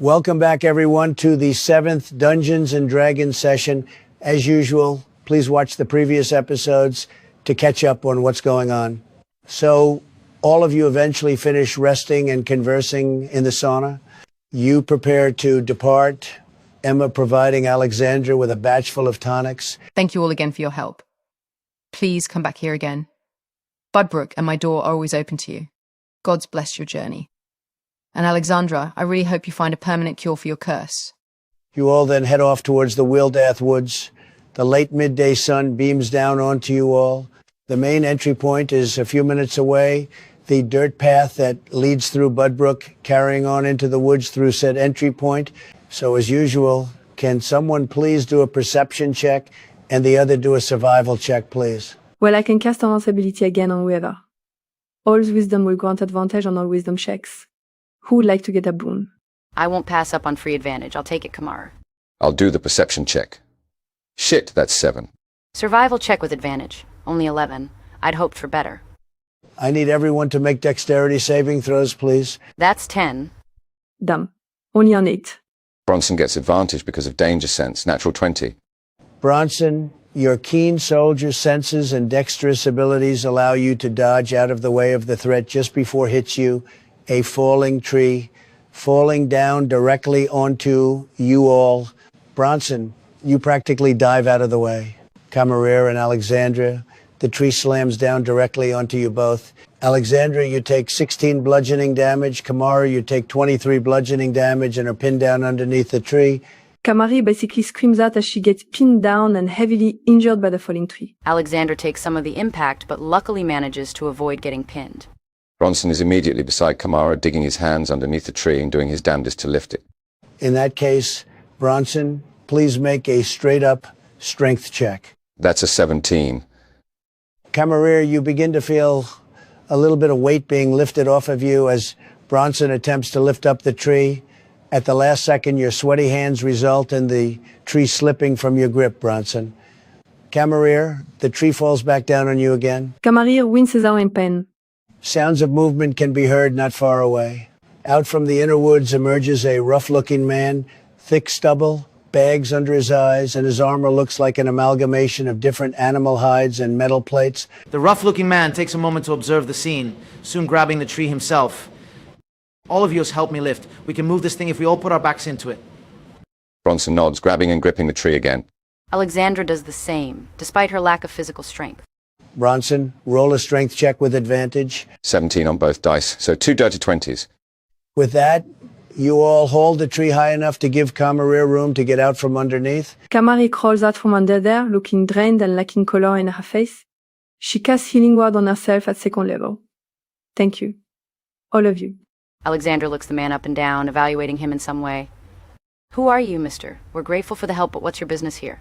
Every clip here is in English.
Welcome back, everyone, to the 7th Dungeons & Dragons session. As usual, please watch the previous episodes to catch up on what's going on. So, all of you eventually finish resting and conversing in the sauna. You prepare to depart, Emma providing Alexandra with a batch full of tonics. Thank you all again for your help. Please come back here again. Budbrook and my door are always open to you. God's blessed your journey. And Alexandra, I really hope you find a permanent cure for your curse. You all then head off towards the Wealdath woods. The late midday sun beams down onto you all. The main entry point is a few minutes away. The dirt path that leads through Budbrook, carrying on into the woods through said entry point. So as usual, can someone please do a perception check and the other do a survival check, please? Well, I can cast invincibility again on whoever. All's wisdom will grant advantage on all wisdom checks. Who would like to get a boon? I won't pass up on free advantage. I'll take it, Kamara. I'll do the perception check. Shit, that's 7. Survival check with advantage. Only 11. I'd hoped for better. I need everyone to make dexterity saving throws, please. That's 10. Damn. Only an 8. Bronson gets advantage because of danger sense, natural 20. Bronson, your keen soldier senses and dexterous abilities allow you to dodge out of the way of the threat just before it hits you. A falling tree, falling down directly onto you all. Bronson, you practically dive out of the way. Camarera and Alexandra, the tree slams down directly onto you both. Alexandra, you take 16 bludgeoning damage. Kamara, you take 23 bludgeoning damage and are pinned down underneath the tree. Kamari basically screams out as she gets pinned down and heavily injured by the falling tree. Alexandra takes some of the impact, but luckily manages to avoid getting pinned. Bronson is immediately beside Kamara, digging his hands underneath the tree and doing his damnedest to lift it. In that case, Bronson, please make a straight-up strength check. That's a 17. Camarera, you begin to feel a little bit of weight being lifted off of you as Bronson attempts to lift up the tree. At the last second, your sweaty hands result in the tree slipping from your grip, Bronson. Camarera, the tree falls back down on you again. Kamari winces out in pain. Sounds of movement can be heard not far away. Out from the inner woods emerges a rough-looking man, thick stubble, bags under his eyes, and his armor looks like an amalgamation of different animal hides and metal plates. The rough-looking man takes a moment to observe the scene, soon grabbing the tree himself. All of you help me lift. We can move this thing if we all put our backs into it. Bronson nods, grabbing and gripping the tree again. Alexandra does the same, despite her lack of physical strength. Bronson, roll a strength check with advantage. 17 on both dice, so 2 dirty 20s. With that, you all hold the tree high enough to give Camarera room to get out from underneath. Kamari crawls out from under there, looking drained and lacking color in her face. She casts healing word on herself at 2nd level. Thank you. All of you. Alexandra looks the man up and down, evaluating him in some way. Who are you, mister? We're grateful for the help, but what's your business here?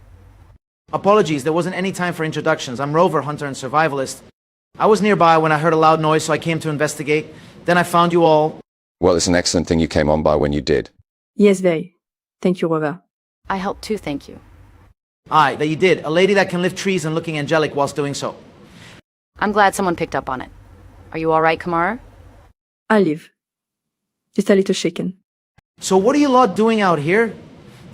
Apologies, there wasn't any time for introductions. I'm Rover, hunter, and survivalist. I was nearby when I heard a loud noise, so I came to investigate. Then I found you all. Well, it's an excellent thing you came on by when you did. Yes, very. Thank you, Rover. I helped too, thank you. Aye, that you did. A lady that can lift trees and looking angelic whilst doing so. I'm glad someone picked up on it. Are you all right, Kamara? I'll leave. Just a little shaken. So what are you lot doing out here?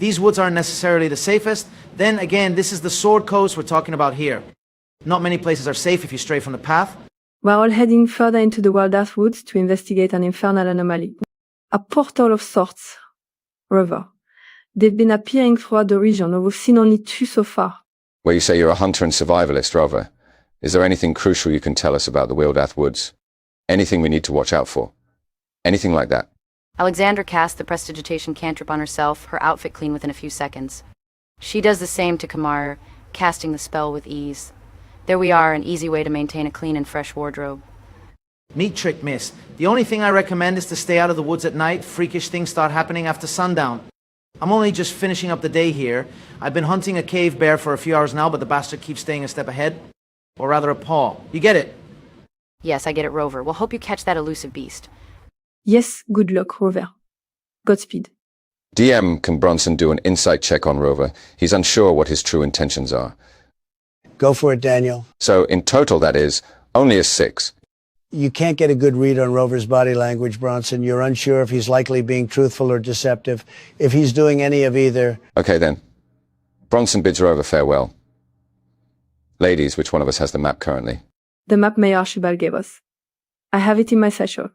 These woods aren't necessarily the safest. Then again, this is the Sword Coast we're talking about here. Not many places are safe if you stray from the path. We're all heading further into the Wealdath woods to investigate an infernal anomaly. A portal of sorts. Rover. They've been appearing throughout the region, and we've seen only 2 so far. Well, you say you're a hunter and survivalist, Rover. Is there anything crucial you can tell us about the Wealdath woods? Anything we need to watch out for? Anything like that? Alexandra casts the prestidigitation cantrip on herself, her outfit clean within a few seconds. She does the same to Kamar, casting the spell with ease. There we are, an easy way to maintain a clean and fresh wardrobe. Meat trick, miss. The only thing I recommend is to stay out of the woods at night. Freakish things start happening after sundown. I'm only just finishing up the day here. I've been hunting a cave bear for a few hours now, but the bastard keeps staying a step ahead. Or rather a paw. You get it? Yes, I get it, Rover. We'll hope you catch that elusive beast. Yes, good luck, Rover. Godspeed. DM, can Bronson do an insight check on Rover? He's unsure what his true intentions are. Go for it, Daniel. So, in total, that is, only a 6. You can't get a good read on Rover's body language, Bronson. You're unsure if he's likely being truthful or deceptive, if he's doing any of either. Okay then. Bronson bids Rover farewell. Ladies, which one of us has the map currently? The map Mayor Archibald gave us. I have it in my satchel.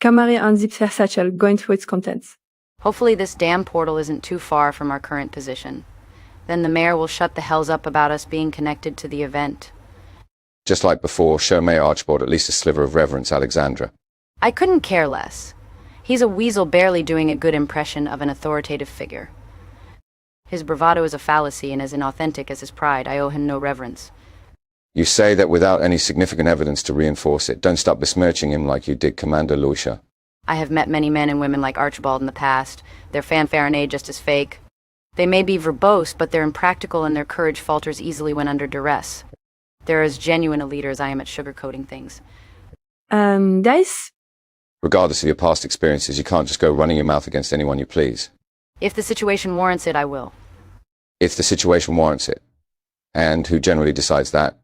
Kamari unzips her satchel, going through its contents. Hopefully this damn portal isn't too far from our current position. Then the mayor will shut the hells up about us being connected to the event. Just like before, show Mayor Archibald at least a sliver of reverence, Alexandra. I couldn't care less. He's a weasel barely doing a good impression of an authoritative figure. His bravado is a fallacy, and as inauthentic as his pride, I owe him no reverence. You say that without any significant evidence to reinforce it. Don't stop besmirching him like you did Commander Lucia. I have met many men and women like Archibald in the past. Their fanfare and age just as fake. They may be verbose, but they're impractical and their courage falters easily when under duress. They're as genuine a leader as I am at sugarcoating things. Guys? Regardless of your past experiences, you can't just go running your mouth against anyone you please. If the situation warrants it, I will. If the situation warrants it. And who generally decides that?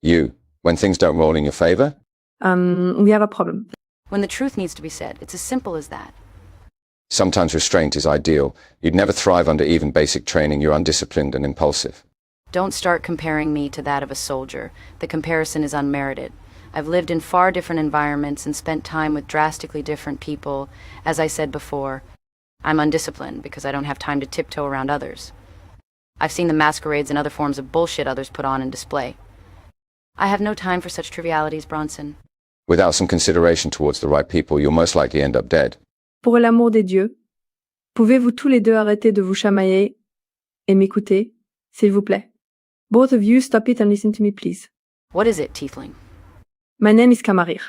You. When things don't roll in your favor? We have a problem. When the truth needs to be said, it's as simple as that. Sometimes restraint is ideal. You'd never thrive under even basic training. You're undisciplined and impulsive. Don't start comparing me to that of a soldier. The comparison is unmerited. I've lived in far different environments and spent time with drastically different people. As I said before, I'm undisciplined because I don't have time to tiptoe around others. I've seen the masquerades and other forms of bullshit others put on and display. I have no time for such trivialities, Bronson. Without some consideration towards the right people, you'll most likely end up dead. Pour l'amour des dieux, pouvez-vous tous les deux arrêter de vous chamailler et m'écouter, s'il vous plaît? Both of you stop it and listen to me, please. What is it, Tiefling? My name is Kamarir,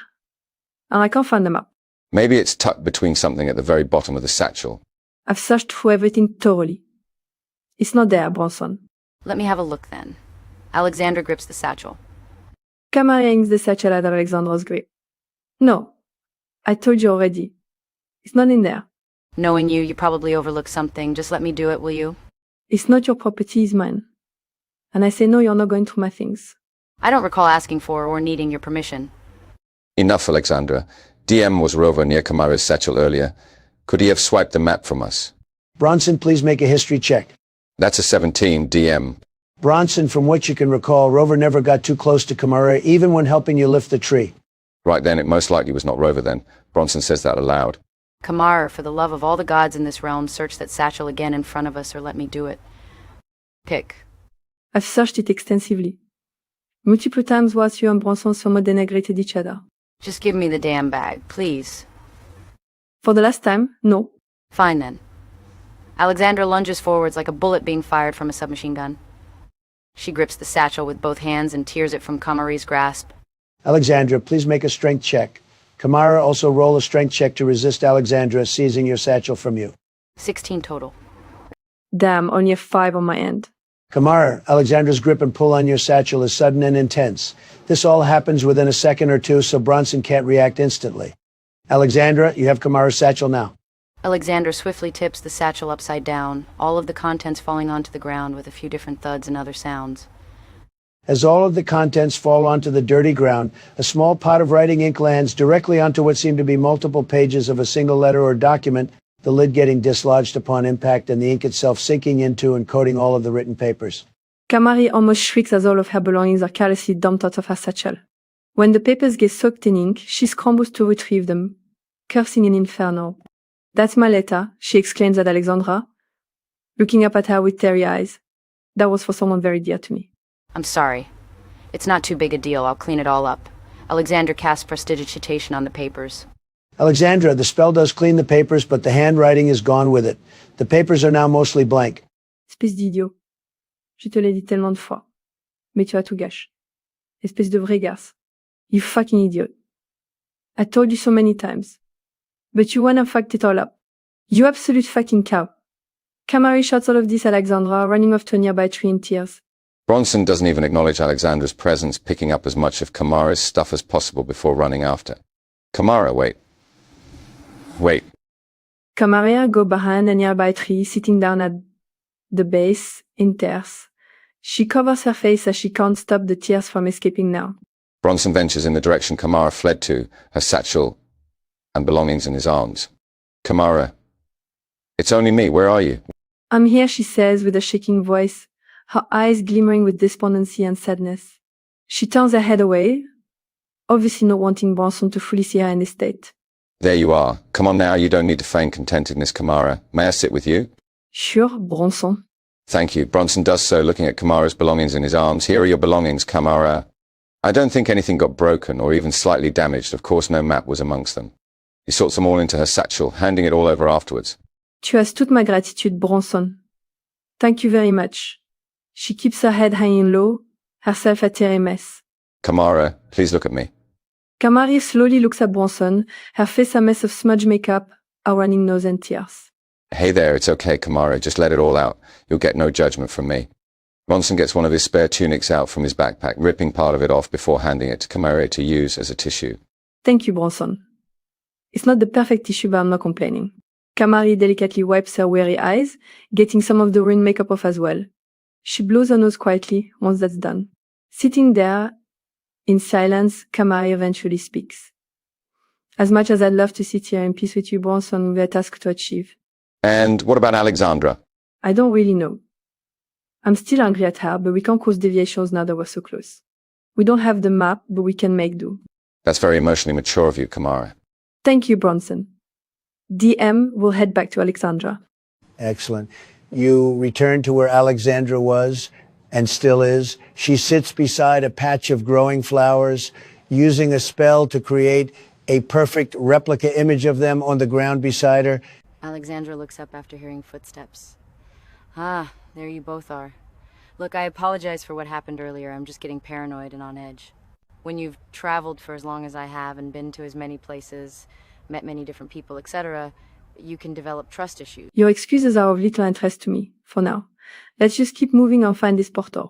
and I can't find the map. Maybe it's tucked between something at the very bottom of the satchel. I've searched through everything thoroughly. It's not there, Bronson. Let me have a look then. Alexandra grips the satchel. Kamarir hangs the satchel at Alexandra's grip. No, I told you already. It's not in there. Knowing you probably overlooked something. Just let me do it, will you? It's not your property, it's mine. And I say no, you're not going through my things. I don't recall asking for or needing your permission. Enough, Alexandra. DM was Rover near Kamara's satchel earlier. Could he have swiped the map from us? Bronson, please make a history check. That's a 17, DM. Bronson, from what you can recall, Rover never got too close to Kamara, even when helping you lift the tree. Right then, it most likely was not Rover then. Bronson says that aloud. Kamar, for the love of all the gods in this realm, search that satchel again in front of us or let me do it. Pick. I've searched it extensively. Multiple times whilst you and Bronson somewhat denigrated each other. Just give me the damn bag, please. For the last time, no. Fine then. Alexandra lunges forwards like a bullet being fired from a submachine gun. She grips the satchel with both hands and tears it from Kamari's grasp. Alexandra, please make a strength check. Kamara, also roll a strength check to resist Alexandra seizing your satchel from you. 16 total. Damn, only a 5 on my end. Kamara, Alexandra's grip and pull on your satchel is sudden and intense. This all happens within a second or two, so Bronson can't react instantly. Alexandra, you have Kamara's satchel now. Alexandra swiftly tips the satchel upside down, all of the contents falling onto the ground with a few different thuds and other sounds. As all of the contents fall onto the dirty ground, a small pot of writing ink lands directly onto what seem to be multiple pages of a single letter or document, the lid getting dislodged upon impact and the ink itself sinking into and coating all of the written papers. Kamari almost shrieks as all of her belongings are carelessly dumped out of her satchel. When the papers get soaked in ink, she scrambles to retrieve them, cursing in inferno. That's my letter, she exclaims at Alexandra, looking up at her with teary eyes. That was for someone very dear to me. I'm sorry. It's not too big a deal. I'll clean it all up. Alexandra casts prestidigitation on the papers. Alexandra, the spell does clean the papers, but the handwriting is gone with it. The papers are now mostly blank. Espèce d'idiot. Je te l'ai dit tellement de fois. Mais tu as tout gâché. Espèce de vraie garce. You fucking idiot. I told you so many times. But you wanna fucked it all up. You absolute fucking cow. Kamari shouts all of this at Alexandra, running off to a nearby tree in tears. Bronson doesn't even acknowledge Alexandra's presence, picking up as much of Kamara's stuff as possible before running after. Kamara, wait. Kamari go behind a nearby tree, sitting down at the base, in tears. She covers her face as she can't stop the tears from escaping now. Bronson ventures in the direction Kamara fled to, her satchel and belongings in his arms. Kamara, it's only me. Where are you? I'm here, she says with a shaking voice, her eyes glimmering with despondency and sadness. She turns her head away, obviously not wanting Bronson to fully see her in this state. There you are. Come on now, you don't need to feign contentedness, Kamara. May I sit with you? Sure, Bronson. Thank you. Bronson does so, looking at Kamara's belongings in his arms. Here are your belongings, Kamara. I don't think anything got broken or even slightly damaged. Of course, no map was amongst them. He sorts them all into her satchel, handing it all over afterwards. Tu as toute ma gratitude, Bronson. Thank you very much. She keeps her head hanging low, herself a terre mess. Kamara, please look at me. Kamari slowly looks at Bronson, her face a mess of smudge makeup, a running nose and tears. Hey there, it's okay, Kamara. Just let it all out. You'll get no judgment from me. Bronson gets one of his spare tunics out from his backpack, ripping part of it off before handing it to Kamara to use as a tissue. Thank you, Bronson. It's not the perfect tissue, but I'm not complaining. Kamari delicately wipes her weary eyes, getting some of the ruined makeup off as well. She blows her nose quietly once that's done. Sitting there, in silence, Kamari eventually speaks. As much as I'd love to sit here in peace with you, Bronson, we have a task to achieve. And what about Alexandra? I don't really know. I'm still angry at her, but we can't cause deviations now that we're so close. We don't have the map, but we can make do. That's very emotionally mature of you, Kamara. Thank you, Bronson. DM will head back to Alexandra. Excellent. You return to where Alexandra was and still is. She sits beside a patch of growing flowers, using a spell to create a perfect replica image of them on the ground beside her. Alexandra looks up after hearing footsteps. Ah, there you both are. Look, I apologize for what happened earlier. I'm just getting paranoid and on edge. When you've traveled for as long as I have and been to as many places, met many different people, etc., you can develop trust issues. Your excuses are of little interest to me, for now. Let's just keep moving and find this porter.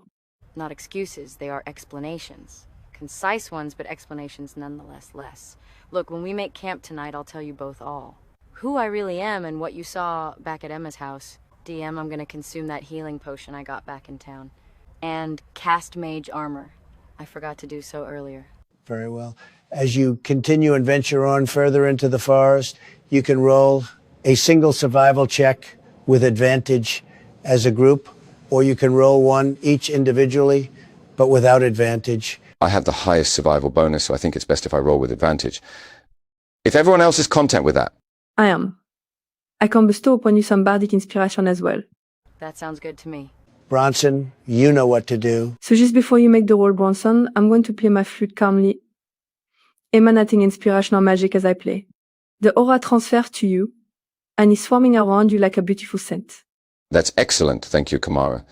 Not excuses, they are explanations. Concise ones, but explanations nonetheless less. Look, when we make camp tonight, I'll tell you both all. Who I really am and what you saw back at Emma's house. DM, I'm gonna consume that healing potion I got back in town. And cast mage armor. I forgot to do so earlier. Very well. As you continue and venture on further into the forest, you can roll a single survival check with advantage as a group, or you can roll one each individually, but without advantage. I have the highest survival bonus, so I think it's best if I roll with advantage. If everyone else is content with that. I am. I can bestow upon you some bardic inspiration as well. That sounds good to me. Bronson, you know what to do. So just before you make the roll, Bronson, I'm going to play my flute calmly, emanating inspirational magic as I play. The aura transfers to you, and is swarming around you like a beautiful scent. That's excellent, thank you, Kamara.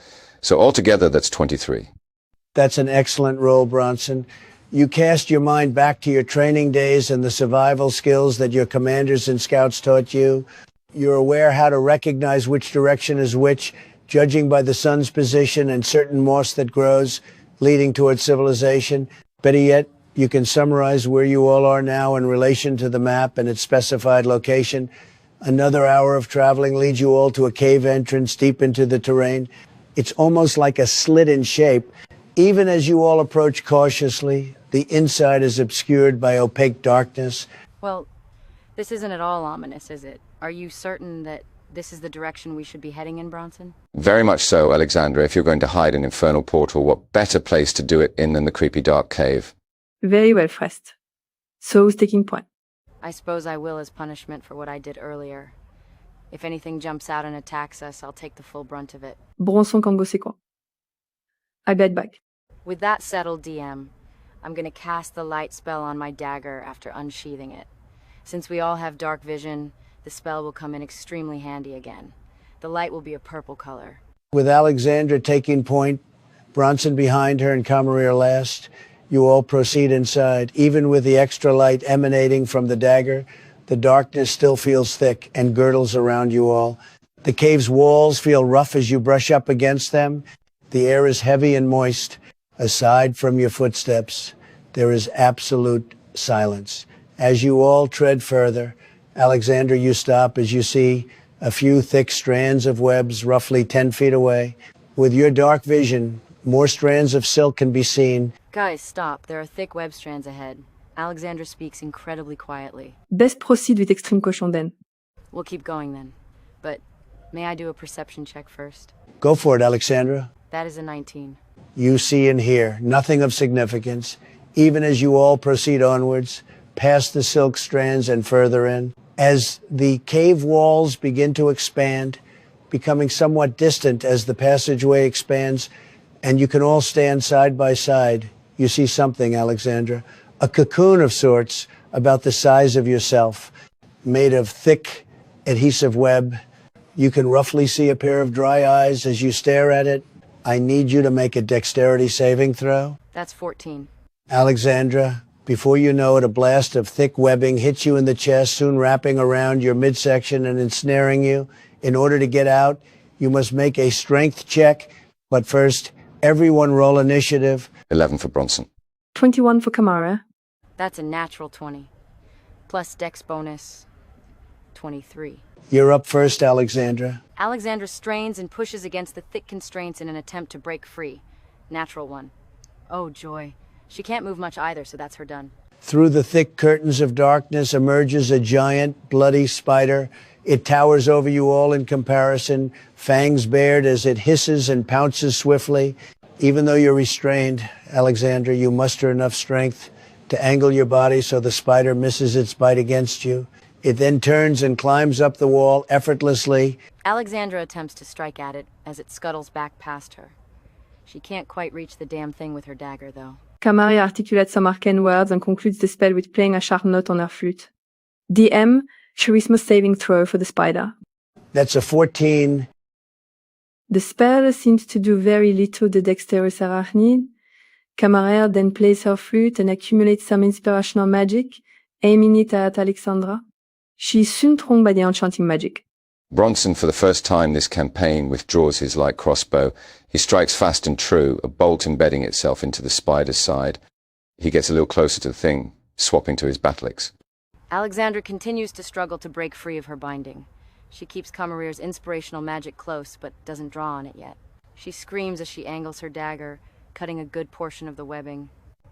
So altogether, that's 23. That's an excellent roll, Bronson. You cast your mind back to your training days and the survival skills that your commanders and scouts taught you. You're aware how to recognize which direction is which, judging by the sun's position and certain moss that grows, leading towards civilization. Better yet, you can summarize where you all are now in relation to the map and its specified location. Another hour of traveling leads you all to a cave entrance deep into the terrain. It's almost like a slit in shape. Even as you all approach cautiously, the inside is obscured by opaque darkness. Well, this isn't at all ominous, is it? Are you certain that this is the direction we should be heading in, Bronson? Very much so, Alexandra. If you're going to hide an infernal portal, what better place to do it in than the creepy dark cave? Very well, Frest. So who's taking point? I suppose I will as punishment for what I did earlier. If anything jumps out and attacks us, I'll take the full brunt of it. Bronson can go second. I bet back. With that settled, DM, I'm gonna cast the light spell on my dagger after unsheathing it. Since we all have dark vision, the spell will come in extremely handy again. The light will be a purple color. With Alexandra taking point, Bronson behind her and Kamarir last, you all proceed inside. Even with the extra light emanating from the dagger, the darkness still feels thick and girdles around you all. The cave's walls feel rough as you brush up against them. The air is heavy and moist. Aside from your footsteps, there is absolute silence. As you all tread further, Alexandra, you stop as you see a few thick strands of webs roughly 10 feet away. With your dark vision, more strands of silk can be seen. Guys, stop. There are thick web strands ahead. Alexandra speaks incredibly quietly. Best proceed with extreme caution then. We'll keep going then. But may I do a perception check first? Go for it, Alexandra. That is a 19. You see and hear nothing of significance, even as you all proceed onwards, past the silk strands and further in. As the cave walls begin to expand, becoming somewhat distant as the passageway expands, and you can all stand side by side, you see something, Alexandra. A cocoon of sorts about the size of yourself, made of thick, adhesive web. You can roughly see a pair of dry eyes as you stare at it. I need you to make a dexterity saving throw. That's 14. Alexandra, before you know it, a blast of thick webbing hits you in the chest, soon wrapping around your midsection and ensnaring you. In order to get out, you must make a strength check. But first, everyone roll initiative. 11 for Bronson. 21 for Kamara. That's a natural 20. Plus dex bonus, 23. You're up first, Alexandra. Alexandra strains and pushes against the thick constraints in an attempt to break free. Natural 1. Oh, joy. She can't move much either, so that's her done. Through the thick curtains of darkness emerges a giant, bloody spider. It towers over you all in comparison, fangs bared as it hisses and pounces swiftly. Even though you're restrained, Alexandra, you muster enough strength to angle your body so the spider misses its bite against you. It then turns and climbs up the wall effortlessly. Alexandra attempts to strike at it as it scuttles back past her. She can't quite reach the damn thing with her dagger, though. Kamari articulates some arcane words and concludes the spell with playing a sharp note on her flute. DM, charisma saving throw for the spider. That's a 14. The spell seems to do very little to dexterous arachnid. Kamari then plays her flute and accumulates some inspirational magic, aiming it at Alexandra. She is soon thrown by the enchanting magic. Bronson, for the first time this campaign, withdraws his light crossbow. He strikes fast and true, a bolt embedding itself into the spider's side. He gets a little closer to the thing, swapping to his battle axe. Alexandra continues to struggle to break free of her binding. She keeps Kamarir's inspirational magic close, but doesn't draw on it yet. She screams as she angles her dagger, cutting a good portion of the webbing.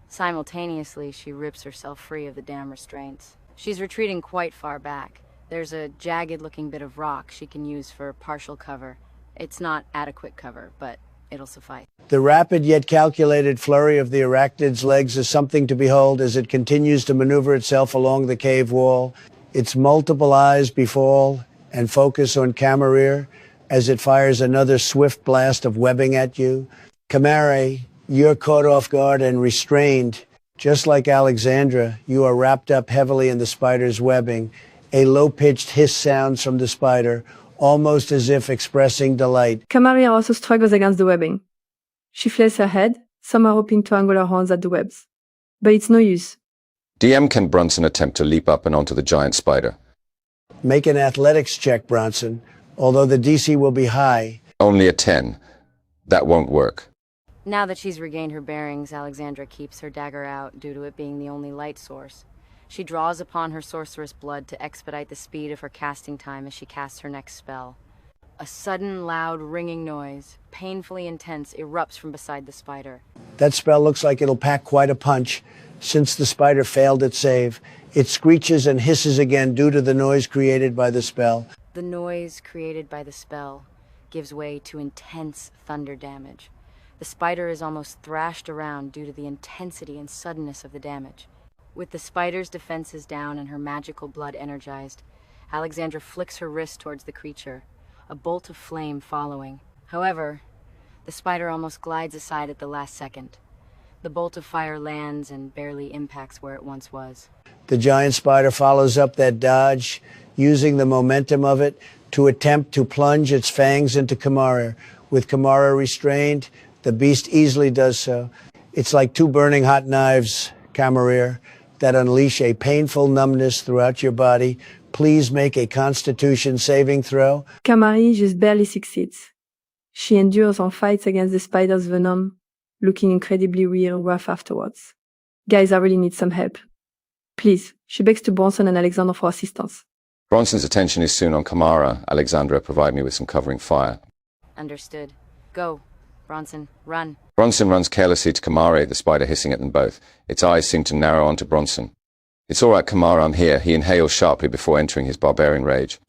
Simultaneously, she rips herself free of the damn restraints. She's retreating quite far back. There's a jagged-looking bit of rock she can use for partial cover. It's not adequate cover, but it'll suffice. The rapid yet calculated flurry of the arachnid's legs is something to behold as it continues to maneuver itself along the cave wall. Its multiple eyes befall and focus on Kamarir as it fires another swift blast of webbing at you. Kamari, you're caught off guard and restrained. Just like Alexandra, you are wrapped up heavily in the spider's webbing. A low-pitched hiss sounds from the spider, almost as if expressing delight. Kamari also struggles against the webbing. She flails her head, somehow hoping to angle her hands at the webs. But it's no use. DM, can Bronson attempt to leap up and onto the giant spider? Make an athletics check, Bronson, although the DC will be high. Only a 10. That won't work. Now that she's regained her bearings, Alexandra keeps her dagger out due to it being the only light source. She draws upon her sorceress blood to expedite the speed of her casting time as she casts her next spell. A sudden, loud, ringing noise, painfully intense, erupts from beside the spider. That spell looks like it'll pack quite a punch. Since the spider failed its save, it screeches and hisses again due to the noise created by the spell. The noise created by the spell gives way to intense thunder damage. The spider is almost thrashed around due to the intensity and suddenness of the damage. With the spider's defenses down and her magical blood energized, Alexandra flicks her wrist towards the creature, a bolt of flame following. However, the spider almost glides aside at the last second. The bolt of fire lands and barely impacts where it once was. The giant spider follows up that dodge, using the momentum of it to attempt to plunge its fangs into Kamara. With Kamara restrained, the beast easily does so. It's like two burning hot knives, Kamarir, that unleash a painful numbness throughout your body. Please make a Constitution saving throw. Kamari just barely succeeds. She endures and fights against the spider's venom, looking incredibly real rough afterwards. Guys, I really need some help. Please, she begs to Bronson and Alexandra for assistance. Bronson's attention is soon on Kamara. Alexandra, provide me with some covering fire. Understood. Go. Bronson, run. Bronson runs carelessly to Kamari, the spider hissing at them both. Its eyes seem to narrow onto Bronson. It's all right, Kamara, I'm here. He inhales sharply before entering his barbarian rage.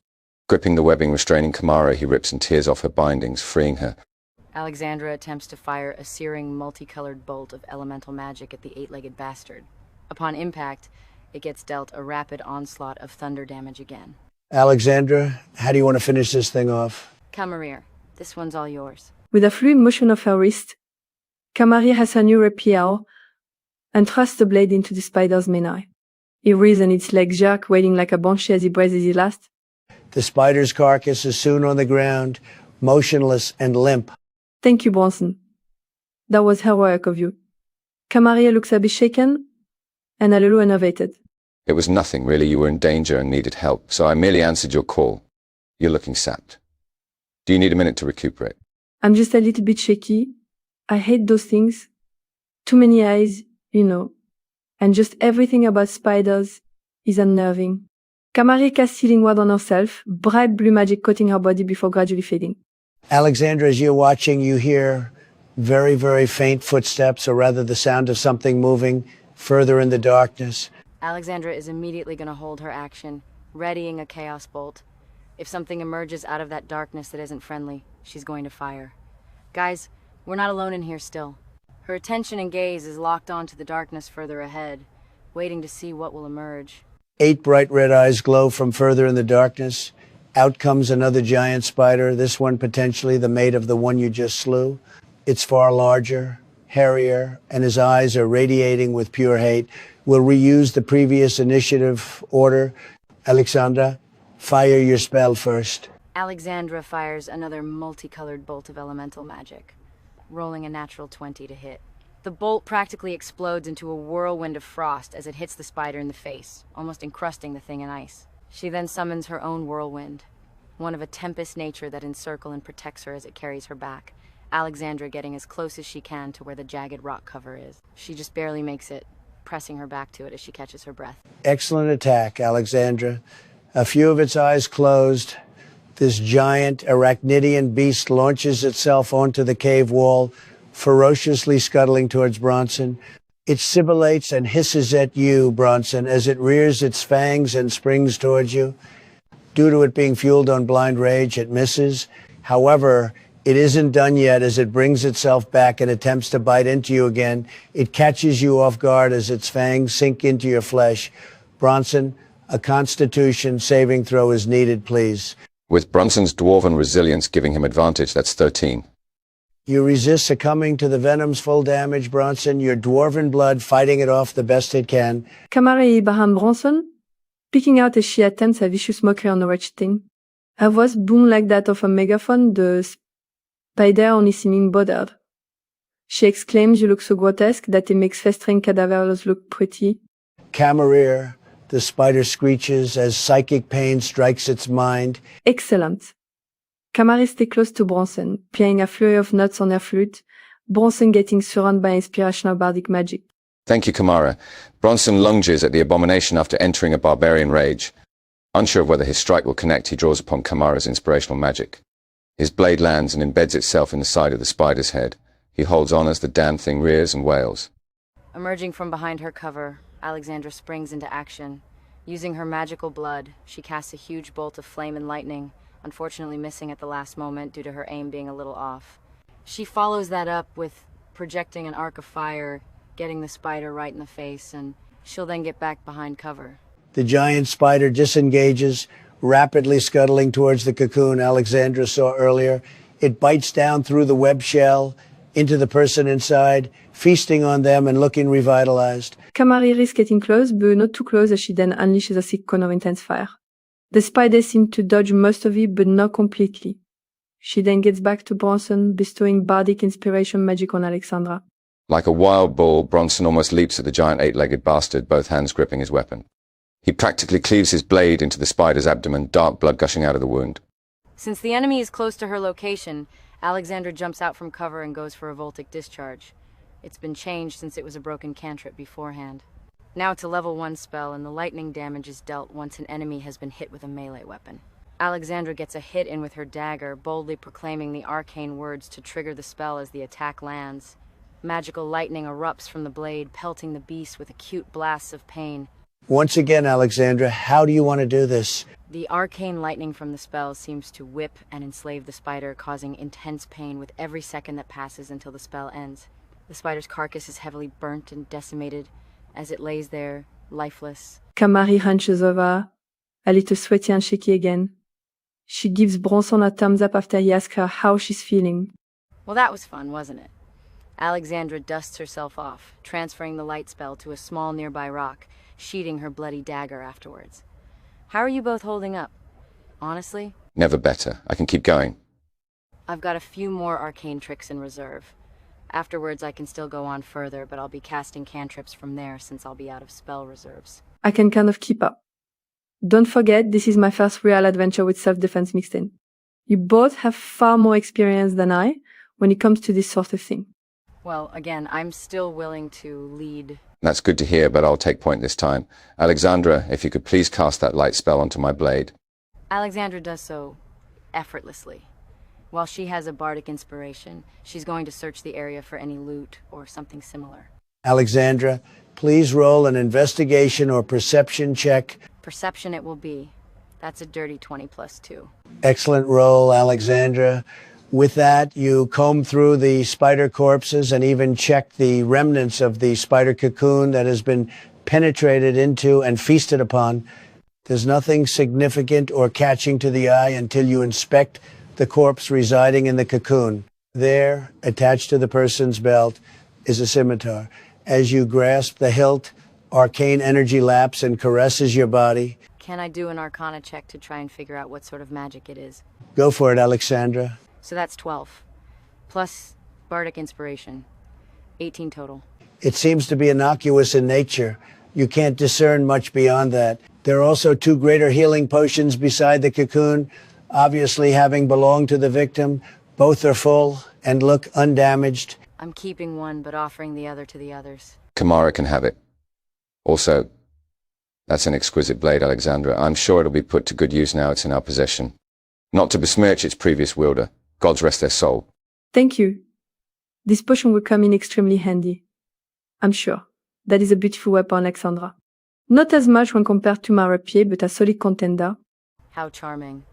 Gripping the webbing restraining Kamara, he rips and tears off her bindings, freeing her. Alexandra attempts to fire a searing, multicolored bolt of elemental magic at the eight-legged bastard. Upon impact, it gets dealt a rapid onslaught of thunder damage again. Alexandra, how do you want to finish this thing off? Kamarir, this one's all yours. With a fluid motion of her wrist, Kamari has her new rapier and thrusts the blade into the spider's main eye. He rears and its legs jerk, wailing like a banshee as he breathes his last. The spider's carcass is soon on the ground, motionless and limp. Thank you, Bronson. That was heroic of you. Kamari looks a bit shaken and a little enervated. It was nothing, really. You were in danger and needed help, so I merely answered your call. You're looking sapped. Do you need a minute to recuperate? I'm just a little bit shaky. I hate those things. Too many eyes, you know. And just everything about spiders is unnerving. Kamari casts healing word on herself, bright blue magic coating her body before gradually fading. Alexandra, as you're watching, you hear very, very faint footsteps, or rather the sound of something moving further in the darkness. Alexandra is immediately going to hold her action, readying a chaos bolt. If something emerges out of that darkness that isn't friendly, she's going to fire. Guys, we're not alone in here still. Her attention and gaze is locked onto the darkness further ahead, waiting to see what will emerge. 8 bright red eyes glow from further in the darkness. Out comes another giant spider, this one potentially the mate of the one you just slew. It's far larger, hairier, and his eyes are radiating with pure hate. We'll reuse the previous initiative order. Alexandra, fire your spell first. Alexandra fires another multicolored bolt of elemental magic, rolling a natural 20 to hit. The bolt practically explodes into a whirlwind of frost as it hits the spider in the face, almost encrusting the thing in ice. She then summons her own whirlwind, one of a tempest nature that encircles and protects her as it carries her back, Alexandra getting as close as she can to where the jagged rock cover is. She just barely makes it, pressing her back to it as she catches her breath. Excellent attack, Alexandra. A few of its eyes closed. This giant arachnidian beast launches itself onto the cave wall, ferociously scuttling towards Bronson. It sibilates and hisses at you, Bronson, as it rears its fangs and springs towards you. Due to it being fueled on blind rage, it misses. However, it isn't done yet as it brings itself back and attempts to bite into you again. It catches you off guard as its fangs sink into your flesh. Bronson, a Constitution saving throw is needed, please. With Bronson's dwarven resilience giving him advantage, that's 13. You resist succumbing to the venom's full damage, Bronson, your dwarven blood fighting it off the best it can. Kamari behind Bronson, peeking out as she attempts a vicious mockery on the wretched thing. Her voice boomed like that of a megaphone, the spider only seeming bothered. She exclaims, "You look so grotesque that it makes festering cadavers look pretty." Kamarir, the spider screeches as psychic pain strikes its mind. Excellent. Kamari stay close to Bronson, playing a flurry of notes on her flute, Bronson getting surrounded by inspirational bardic magic. Thank you, Kamara. Bronson lunges at the abomination after entering a barbarian rage. Unsure of whether his strike will connect, he draws upon Kamara's inspirational magic. His blade lands and embeds itself in the side of the spider's head. He holds on as the damned thing rears and wails. Emerging from behind her cover, Alexandra springs into action. Using her magical blood, she casts a huge bolt of flame and lightning, unfortunately missing at the last moment due to her aim being a little off. She follows that up with projecting an arc of fire, getting the spider right in the face, and she'll then get back behind cover. The giant spider disengages, rapidly scuttling towards the cocoon Alexandra saw earlier. It bites down through the web shell into the person inside, feasting on them and looking revitalized. Kamari risks getting close, but not too close as she then unleashes a thick cone of intense fire. The spider seems to dodge most of it, but not completely. She then gets back to Bronson, bestowing bardic inspiration magic on Alexandra. Like a wild bull, Bronson almost leaps at the giant eight-legged bastard, both hands gripping his weapon. He practically cleaves his blade into the spider's abdomen, dark blood gushing out of the wound. Since the enemy is close to her location, Alexandra jumps out from cover and goes for a Voltic discharge. It's been changed since it was a broken cantrip beforehand. Now it's a level 1 spell, and the lightning damage is dealt once an enemy has been hit with a melee weapon. Alexandra gets a hit in with her dagger, boldly proclaiming the arcane words to trigger the spell as the attack lands. Magical lightning erupts from the blade, pelting the beast with acute blasts of pain. Once again, Alexandra, how do you want to do this? The arcane lightning from the spell seems to whip and enslave the spider, causing intense pain with every second that passes until the spell ends. The spider's carcass is heavily burnt and decimated as it lays there, lifeless. Kamari hunches over, a little sweaty and shaky again. She gives Bronson a thumbs up after he asks her how she's feeling. Well, that was fun, wasn't it? Alexandra dusts herself off, transferring the light spell to a small nearby rock, sheathing her bloody dagger afterwards. How are you both holding up? Honestly? Never better. I can keep going. I've got a few more arcane tricks in reserve. Afterwards, I can still go on further, but I'll be casting cantrips from there since I'll be out of spell reserves. I can kind of keep up. Don't forget, this is my first real adventure with self-defense mixed in. You both have far more experience than I when it comes to this sort of thing. Well, again, I'm still willing to lead. That's good to hear, but I'll take point this time. Alexandra, if you could please cast that light spell onto my blade. Alexandra does so effortlessly. While she has a bardic inspiration, she's going to search the area for any loot or something similar. Alexandra, please roll an investigation or perception check. Perception it will be. That's a dirty 20 plus 2. Excellent roll, Alexandra. With that, you comb through the spider corpses and even check the remnants of the spider cocoon that has been penetrated into and feasted upon. There's nothing significant or catching to the eye until you inspect the corpse residing in the cocoon. There, attached to the person's belt, is a scimitar. As you grasp the hilt, arcane energy laps and caresses your body. Can I do an arcana check to try and figure out what sort of magic it is? Go for it, Alexandra. So that's 12. Plus bardic inspiration. 18 total. It seems to be innocuous in nature. You can't discern much beyond that. There are also 2 greater healing potions beside the cocoon, obviously having belonged to the victim. Both are full and look undamaged. I'm keeping one, but offering the other to the others. Kamara can have it. Also, that's an exquisite blade, Alexandra. I'm sure it'll be put to good use now it's in our possession. Not to besmirch its previous wielder. Gods rest their soul. Thank you. This potion will come in extremely handy. I'm sure. That is a beautiful weapon, Alexandra. Not as much when compared to my rapier, but a solid contender. How charming.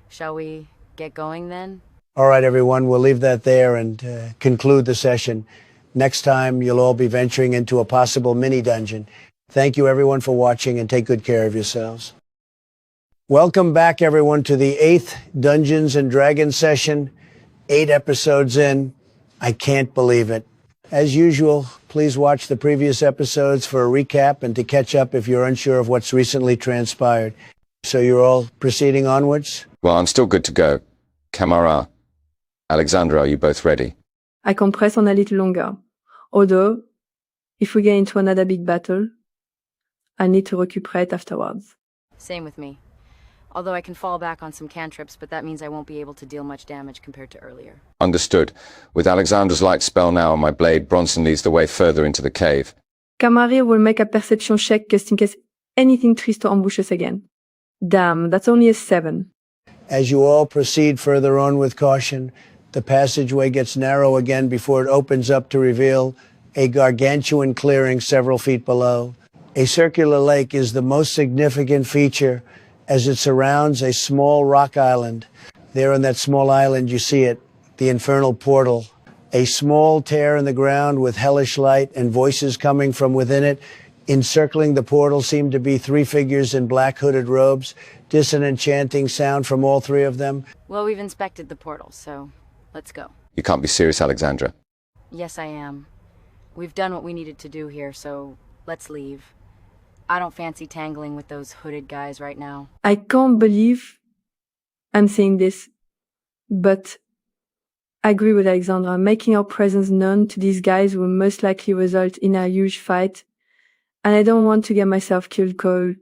Shall we get going then? All right, everyone, we'll leave that there and conclude the session. Next time, you'll all be venturing into a possible mini-dungeon. Thank you, everyone, for watching, and take good care of yourselves. Welcome back, everyone, to the 8th Dungeons & Dragons session. 8 episodes in. I can't believe it. As usual, please watch the previous episodes for a recap and to catch up if you're unsure of what's recently transpired. So you're all proceeding onwards? Well, I'm still good to go. Kamara, Alexandra, are you both ready? I can press on a little longer. Although, if we get into another big battle, I need to recuperate afterwards. Same with me. Although I can fall back on some cantrips, but that means I won't be able to deal much damage compared to earlier. Understood. With Alexandra's light spell now on my blade, Bronson leads the way further into the cave. Kamari will make a perception check just in case anything tries to ambush us again. Damn, that's only a 7. As you all proceed further on with caution, the passageway gets narrow again before it opens up to reveal a gargantuan clearing several feet below. A circular lake is the most significant feature as it surrounds a small rock island. There on that small island you see it, the infernal portal. A small tear in the ground with hellish light and voices coming from within it. Encircling the portal seem to be 3 figures in black hooded robes, dissonant chanting sound from all 3 of them. Well, we've inspected the portal, so let's go. You can't be serious, Alexandra. Yes, I am. We've done what we needed to do here, so let's leave. I don't fancy tangling with those hooded guys right now. I can't believe I'm saying this, but I agree with Alexandra. Making our presence known to these guys will most likely result in a huge fight, and I don't want to get myself killed cold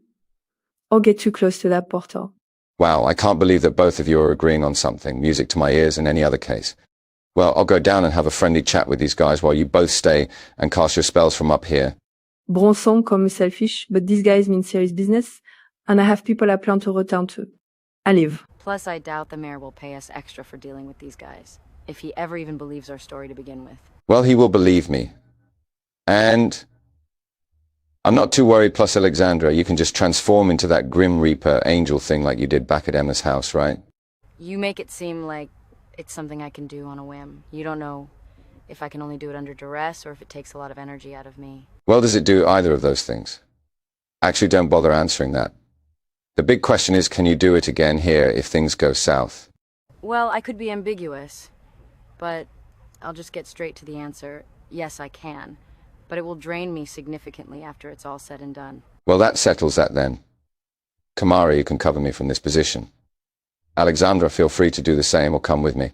or get too close to that portal. Wow, I can't believe that both of you are agreeing on something. Music to my ears in any other case. Well, I'll go down and have a friendly chat with these guys while you both stay and cast your spells from up here. Bronson call me selfish, but these guys mean serious business, and I have people I plan to return to. I leave. Plus, I doubt the mayor will pay us extra for dealing with these guys, if he ever even believes our story to begin with. Well, he will believe me. And I'm not too worried, plus Alexandra, you can just transform into that Grim Reaper angel thing like you did back at Emma's house, right? You make it seem like it's something I can do on a whim. You don't know if I can only do it under duress or if it takes a lot of energy out of me. Well, does it do either of those things? Actually, don't bother answering that. The big question is, can you do it again here if things go south? Well, I could be ambiguous, but I'll just get straight to the answer. Yes, I can. But it will drain me significantly after it's all said and done. Well, that settles that then. Kamara, you can cover me from this position. Alexandra, feel free to do the same or come with me.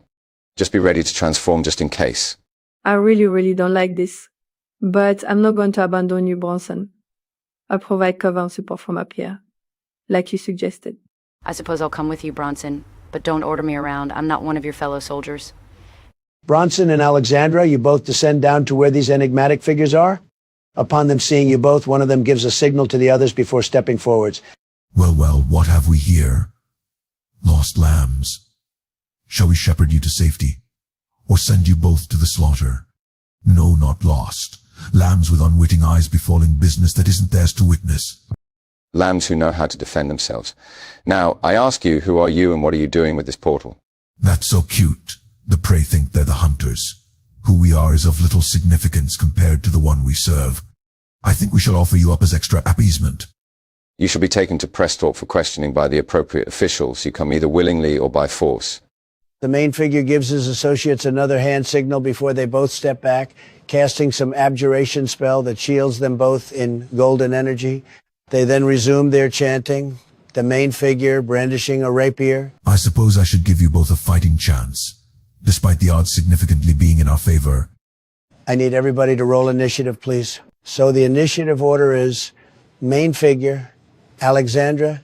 Just be ready to transform just in case. I really don't like this. But I'm not going to abandon you, Bronson. I'll provide cover and support from up here, like you suggested. I suppose I'll come with you, Bronson, but don't order me around. I'm not one of your fellow soldiers. Bronson and Alexandra, you both descend down to where these enigmatic figures are. Upon them seeing you both, one of them gives a signal to the others before stepping forwards. Well, what have we here? Lost lambs. Shall we shepherd you to safety, or send you both to the slaughter? No, not lost. Lambs with unwitting eyes befalling business that isn't theirs to witness. Lambs who know how to defend themselves. Now, I ask you, who are you and what are you doing with this portal? That's so cute. The prey think they're the hunters. Who we are is of little significance compared to the one we serve. I think we shall offer you up as extra appeasement. You shall be taken to Presthorpe for questioning by the appropriate officials. You come either willingly or by force. The main figure gives his associates another hand signal before they both step back, casting some abjuration spell that shields them both in golden energy. They then resume their chanting, the main figure brandishing a rapier. I suppose I should give you both a fighting chance, despite the odds significantly being in our favor. I need everybody to roll initiative, please. So the initiative order is main figure, Alexandra,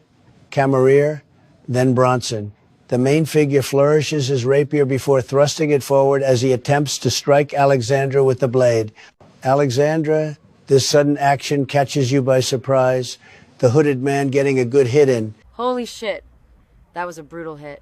Camarier, then Bronson. The main figure flourishes his rapier before thrusting it forward as he attempts to strike Alexandra with the blade. Alexandra, this sudden action catches you by surprise, the hooded man getting a good hit in. Holy shit. That was a brutal hit.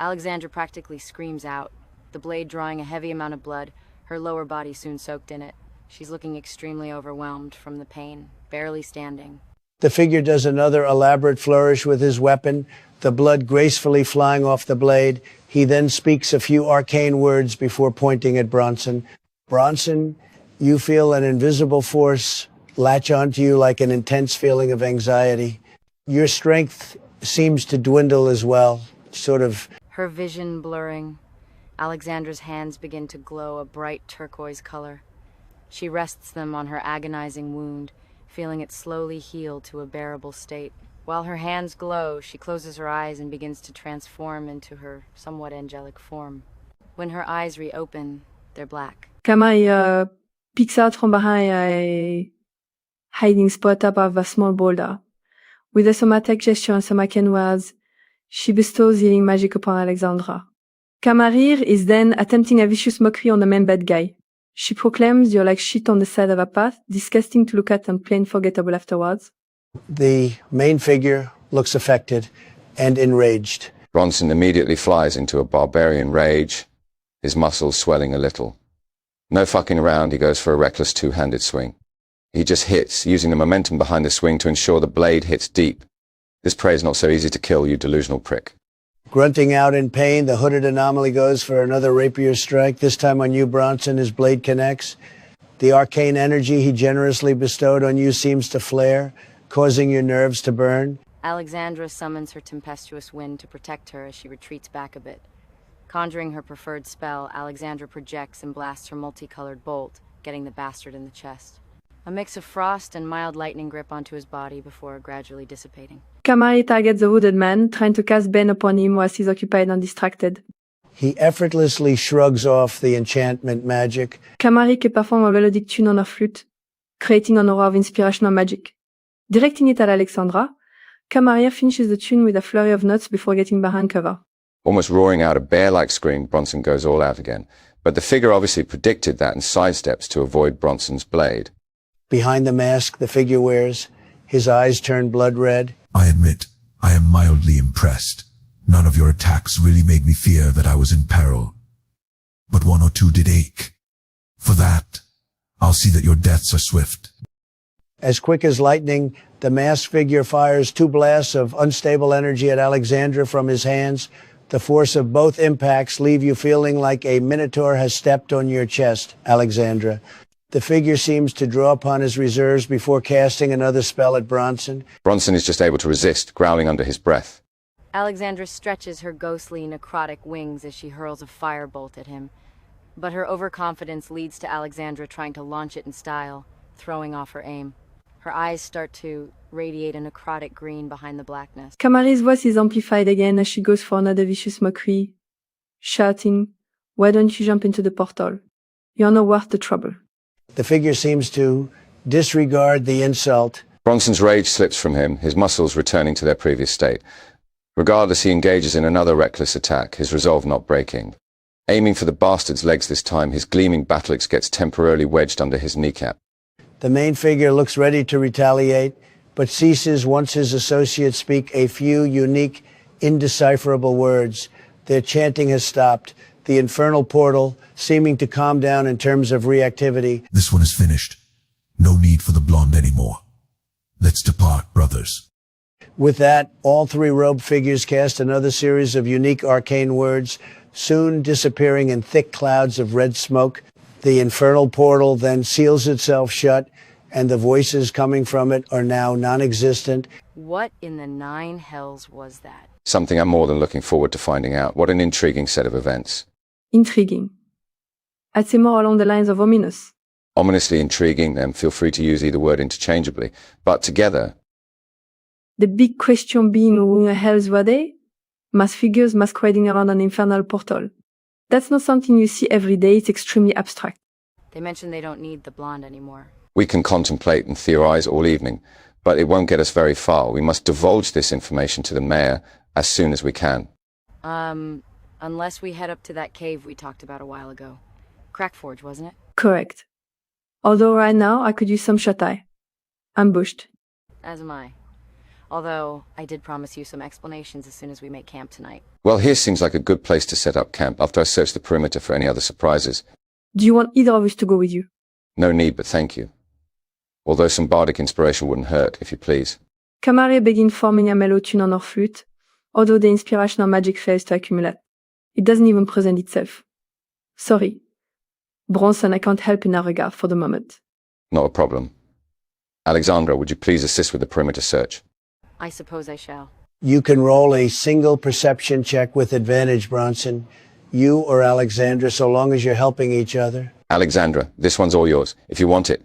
Alexandra practically screams out, the blade drawing a heavy amount of blood, her lower body soon soaked in it. She's looking extremely overwhelmed from the pain, barely standing. The figure does another elaborate flourish with his weapon, the blood gracefully flying off the blade. He then speaks a few arcane words before pointing at Bronson. Bronson, you feel an invisible force latch onto you like an intense feeling of anxiety. Your strength seems to dwindle as well, sort of. Her vision blurring. Alexandra's hands begin to glow a bright turquoise color. She rests them on her agonizing wound, feeling it slowly heal to a bearable state. While her hands glow, she closes her eyes and begins to transform into her somewhat angelic form. When her eyes reopen, they're black. Kamai peeks out from behind a hiding spot above a small boulder. With a somatic gesture and some arcane words, she bestows healing magic upon Alexandra. Kamarir is then attempting a vicious mockery on the main bad guy. She proclaims you're like shit on the side of a path, disgusting to look at and plain forgettable afterwards. The main figure looks affected and enraged. Bronson immediately flies into a barbarian rage, his muscles swelling a little. No fucking around, he goes for a reckless two-handed swing. He just hits, using the momentum behind the swing to ensure the blade hits deep. This prey is not so easy to kill, you delusional prick. Grunting out in pain, the hooded anomaly goes for another rapier strike, this time on you, Bronson. His blade connects. The arcane energy he generously bestowed on you seems to flare, causing your nerves to burn. Alexandra summons her tempestuous wind to protect her as she retreats back a bit. Conjuring her preferred spell, Alexandra projects and blasts her multicolored bolt, getting the bastard in the chest. A mix of frost and mild lightning grip onto his body before gradually dissipating. Kamari targets the hooded man, trying to cast Bane upon him whilst he's occupied and distracted. He effortlessly shrugs off the enchantment magic. Kamari can perform a melodic tune on her flute, creating an aura of inspirational magic. Directing it at Alexandra, Kamari finishes the tune with a flurry of notes before getting behind cover. Almost roaring out a bear-like scream, Bronson goes all out again. But the figure obviously predicted that and sidesteps to avoid Bronson's blade. Behind the mask the figure wears, his eyes turn blood red. I admit, I am mildly impressed. None of your attacks really made me fear that I was in peril. But one or two did ache. For that, I'll see that your deaths are swift. As quick as lightning, the masked figure fires 2 blasts of unstable energy at Alexandra from his hands. The force of both impacts leave you feeling like a minotaur has stepped on your chest, Alexandra. The figure seems to draw upon his reserves before casting another spell at Bronson. Bronson is just able to resist, growling under his breath. Alexandra stretches her ghostly, necrotic wings as she hurls a firebolt at him. But her overconfidence leads to Alexandra trying to launch it in style, throwing off her aim. Her eyes start to radiate a necrotic green behind the blackness. Kamari's voice is amplified again as she goes for another vicious mockery, shouting, "Why don't you jump into the portal? You're not worth the trouble." The figure seems to disregard the insult. Bronson's rage slips from him, his muscles returning to their previous state. Regardless, he engages in another reckless attack, his resolve not breaking. Aiming for the bastard's legs this time, his gleaming battle axe gets temporarily wedged under his kneecap. The main figure looks ready to retaliate, but ceases once his associates speak a few unique, indecipherable words. Their chanting has stopped, the infernal portal seeming to calm down in terms of reactivity. This one is finished. No need for the blonde anymore. Let's depart, brothers. With that, all 3 robed figures cast another series of unique arcane words, soon disappearing in thick clouds of red smoke. The infernal portal then seals itself shut, and the voices coming from it are now non-existent. What in the 9 hells was that? Something I'm more than looking forward to finding out. What an intriguing set of events. Intriguing. I'd say more along the lines of ominous. Ominously intriguing, and feel free to use either word interchangeably. But together, The big question being, who in the hells were they? Masked figures masquerading around an infernal portal. That's not something you see every day, it's extremely abstract. They mention they don't need the blonde anymore. we can contemplate and theorize all evening, but it won't get us very far. We must divulge this information to the mayor as soon as we can. Unless we head up to that cave we talked about a while ago. Crackforge, wasn't it? Correct. Although right now I could use some shut-eye. Ambushed. As am I. Although, I did promise you some explanations as soon as we make camp tonight. Well, here seems like a good place to set up camp after I search the perimeter for any other surprises. Do you want either of us to go with you? No need, but thank you. Although some bardic inspiration wouldn't hurt, if you please. Kamari begins forming a mellow tune on her flute, although the inspirational magic fails to accumulate. It doesn't even present itself. Sorry. Bronson, I can't help in that regard for the moment. Not a problem. Alexandra, would you please assist with the perimeter search? I suppose I shall. You can roll a single perception check with advantage, Bronson. You or Alexandra, so long as you're helping each other. Alexandra, this one's all yours, if you want it.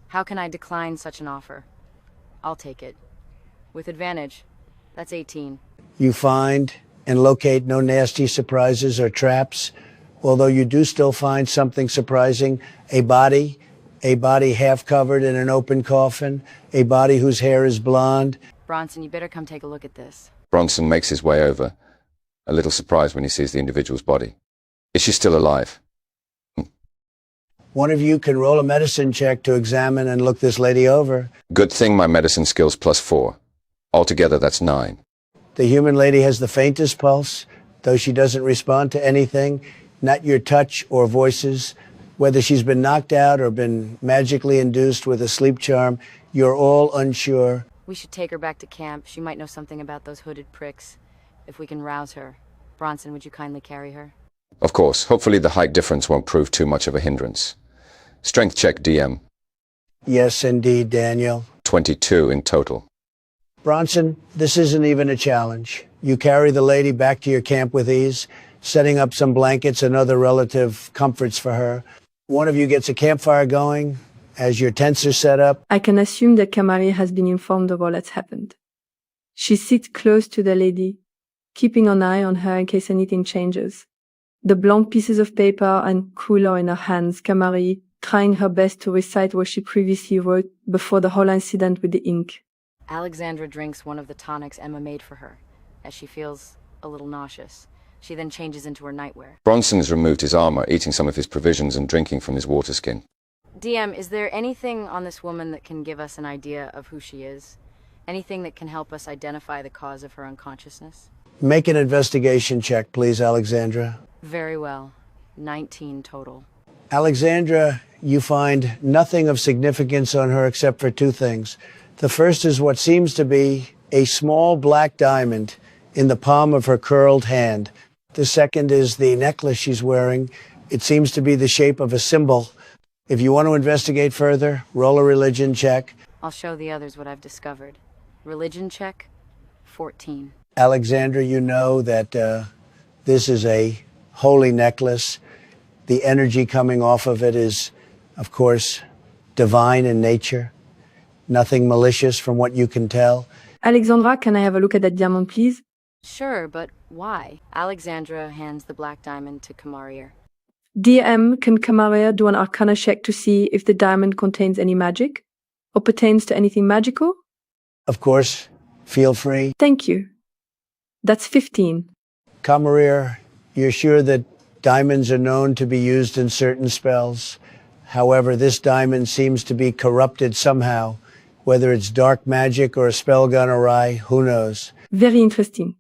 How can I decline such an offer? I'll take it. With advantage. That's 18. You find and locate no nasty surprises or traps, although you do still find something surprising, a body half covered in an open coffin, a body whose hair is blonde. Bronson, you better come take a look at this. Bronson makes his way over, a little surprised when he sees the individual's body. Is she still alive? One of you can roll a medicine check to examine and look this lady over. Good thing my medicine skills +4. Altogether, that's 9. The human lady has the faintest pulse, though she doesn't respond to anything, not your touch or voices. Whether she's been knocked out or been magically induced with a sleep charm, you're all unsure. We should take her back to camp. She might know something about those hooded pricks. If we can rouse her. Bronson, would you kindly carry her? Of course, hopefully the height difference won't prove too much of a hindrance. Strength check, DM. Yes, indeed, Daniel. 22 in total. Bronson, this isn't even a challenge. You carry the lady back to your camp with ease, setting up some blankets and other relative comforts for her. One of you gets a campfire going as your tents are set up. I can assume that Kamari has been informed of all that's happened. She sits close to the lady, keeping an eye on her in case anything changes. The blank pieces of paper and cooler in her hands, Kamari trying her best to recite what she previously wrote before the whole incident with the ink. Alexandra drinks one of the tonics Emma made for her, as she feels a little nauseous. She then changes into her nightwear. Bronson has removed his armor, eating some of his provisions and drinking from his water skin. DM, is there anything on this woman that can give us an idea of who she is? Anything that can help us identify the cause of her unconsciousness? Make an investigation check, please, Alexandra. Very well. 19 total. Alexandra, you find nothing of significance on her except for two things. The first is what seems to be a small black diamond in the palm of her curled hand. The second is the necklace she's wearing. It seems to be the shape of a symbol. If you want to investigate further, roll a religion check. I'll show the others what I've discovered. Religion check, 14. Alexandra, you know that this is a holy necklace. The energy coming off of it is, of course, divine in nature. Nothing malicious from what you can tell. Alexandra, can I have a look at that diamond, please? Sure, but why? Alexandra hands the black diamond to Kamarir. DM, can Kamaria do an arcana check to see if the diamond contains any magic? Or pertains to anything magical? Of course, feel free. Thank you. That's 15. Kamarir, you're sure that diamonds are known to be used in certain spells. However, this diamond seems to be corrupted somehow. Whether it's dark magic or a spell gone awry, who knows? Very interesting.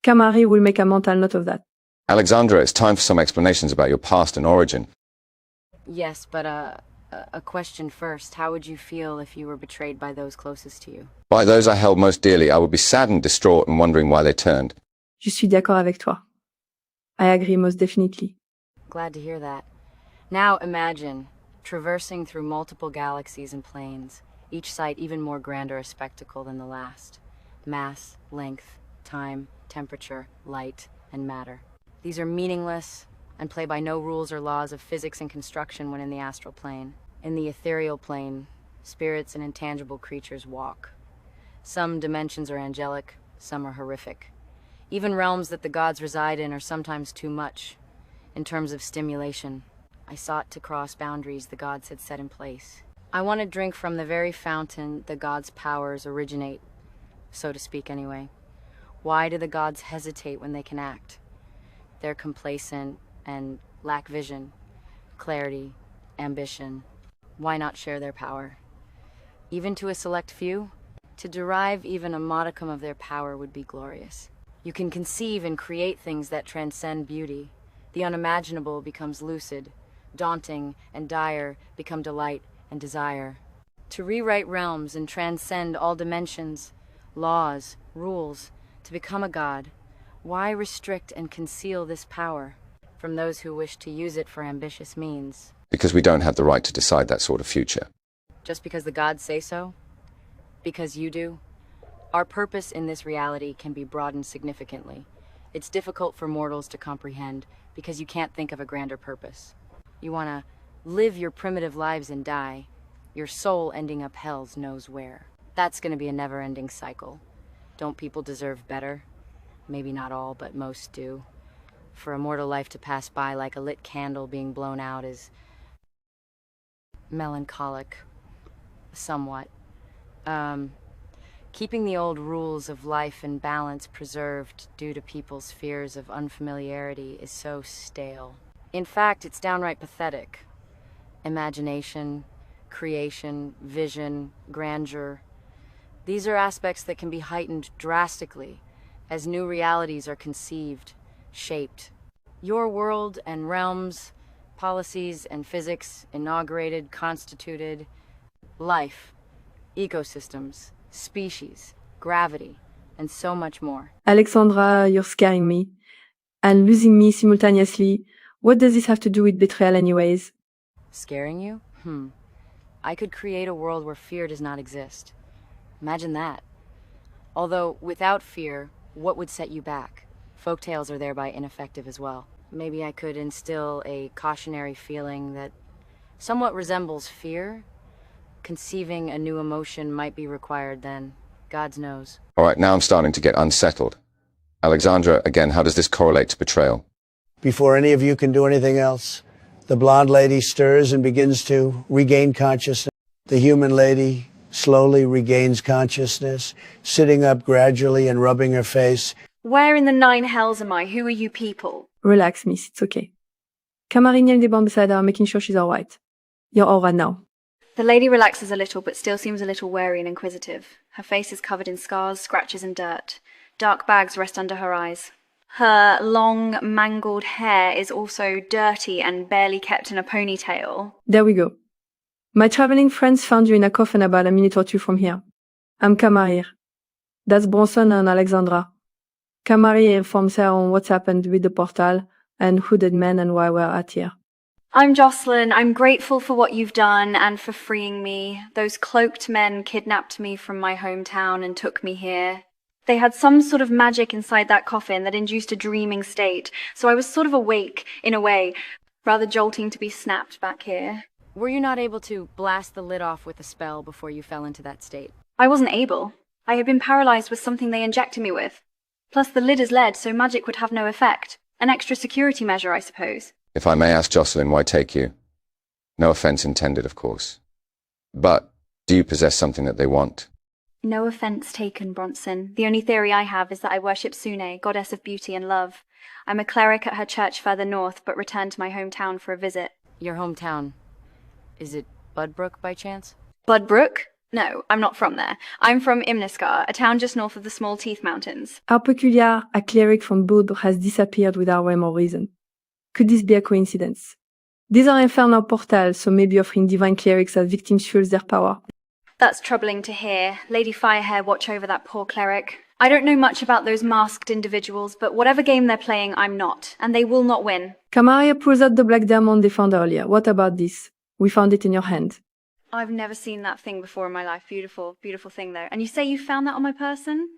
Kamari will make a mental note of that. Alexandra, it's time for some explanations about your past and origin. Yes, but a question first. How would you feel if you were betrayed by those closest to you? By those I held most dearly, I would be saddened, distraught, and wondering why they turned. Je suis d'accord avec toi. I agree most definitely. Glad to hear that. Now imagine traversing through multiple galaxies and planes, each site even more grander a spectacle than the last. Mass, length, time, temperature, light, and matter. These are meaningless and play by no rules or laws of physics and construction when in the astral plane. In the ethereal plane, spirits and intangible creatures walk. Some dimensions are angelic, some are horrific. Even realms that the gods reside in are sometimes too much. In terms of stimulation, I sought to cross boundaries the gods had set in place. I want to drink from the very fountain the gods' powers originate, so to speak anyway. Why do the gods hesitate when they can act? They're complacent and lack vision, clarity, ambition. Why not share their power? Even to a select few? To derive even a modicum of their power would be glorious. You can conceive and create things that transcend beauty. The unimaginable becomes lucid. Daunting and dire become delight and desire. To rewrite realms and transcend all dimensions, laws, rules, to become a god. Why restrict and conceal this power from those who wish to use it for ambitious means? Because we don't have the right to decide that sort of future. Just because the gods say so? Because you do? Our purpose in this reality can be broadened significantly. It's difficult for mortals to comprehend because you can't think of a grander purpose. You want to live your primitive lives and die, your soul ending up hell's knows where. That's going to be a never-ending cycle. Don't people deserve better? Maybe not all, but most do. For a mortal life to pass by like a lit candle being blown out is melancholic, somewhat. Keeping the old rules of life and balance preserved due to people's fears of unfamiliarity is so stale. In fact, it's downright pathetic. Imagination, creation, vision, grandeur. These are aspects that can be heightened drastically as new realities are conceived, shaped. Your world and realms, policies and physics inaugurated, constituted, life, ecosystems, species, gravity, and so much more. Alexandra, you're scaring me. And losing me simultaneously. What does this have to do with betrayal anyways? Scaring you? I could create a world where fear does not exist. Imagine that. Although, without fear, what would set you back? Folktales are thereby ineffective as well. Maybe I could instill a cautionary feeling that somewhat resembles fear. Conceiving a new emotion might be required then. God knows. All right, now I'm starting to get unsettled. Alexandra, again, how does this correlate to betrayal? Before any of you can do anything else, the blonde lady stirs and begins to regain consciousness. The human lady slowly regains consciousness, sitting up gradually and rubbing her face. Where in the nine hells am I? Who are you people? Relax, miss. It's okay. Camarine des Bambasada, making sure she's all right. You're all right now. The lady relaxes a little, but still seems a little wary and inquisitive. Her face is covered in scars, scratches, and dirt. Dark bags rest under her eyes. Her long, mangled hair is also dirty and barely kept in a ponytail. There we go. My traveling friends found you in a coffin about a minute or two from here. I'm Kamarir. That's Bronson and Alexandra. Kamarir informs her on what's happened with the portal and who did men and why we're at here. I'm Jocelyn. I'm grateful for what you've done and for freeing me. Those cloaked men kidnapped me from my hometown and took me here. They had some sort of magic inside that coffin that induced a dreaming state, so I was sort of awake, in a way. Rather jolting to be snapped back here. Were you not able to blast the lid off with a spell before you fell into that state? I wasn't able. I had been paralyzed with something they injected me with. Plus the lid is lead, so magic would have no effect. An extra security measure, I suppose. If I may ask Jocelyn, why take you? No offense intended, of course. But do you possess something that they want? No offense taken, Bronson. The only theory I have is that I worship Sune, goddess of beauty and love. I'm a cleric at her church further north, but returned to my hometown for a visit. Your hometown. Is it Budbrook by chance? Budbrook? No, I'm not from there. I'm from Imniskar, a town just north of the Small Teeth Mountains. How peculiar, a cleric from Budr has disappeared without rhyme or reason. Could this be a coincidence? These are infernal portals, so maybe offering divine clerics as victims fuels their power. That's troubling to hear. Lady Firehair watch over that poor cleric. I don't know much about those masked individuals, but whatever game they're playing, I'm not. And they will not win. Kamaria pulls out the black diamond they found earlier. What about this? We found it in your hand. I've never seen that thing before in my life. Beautiful, beautiful thing though. And you say you found that on my person?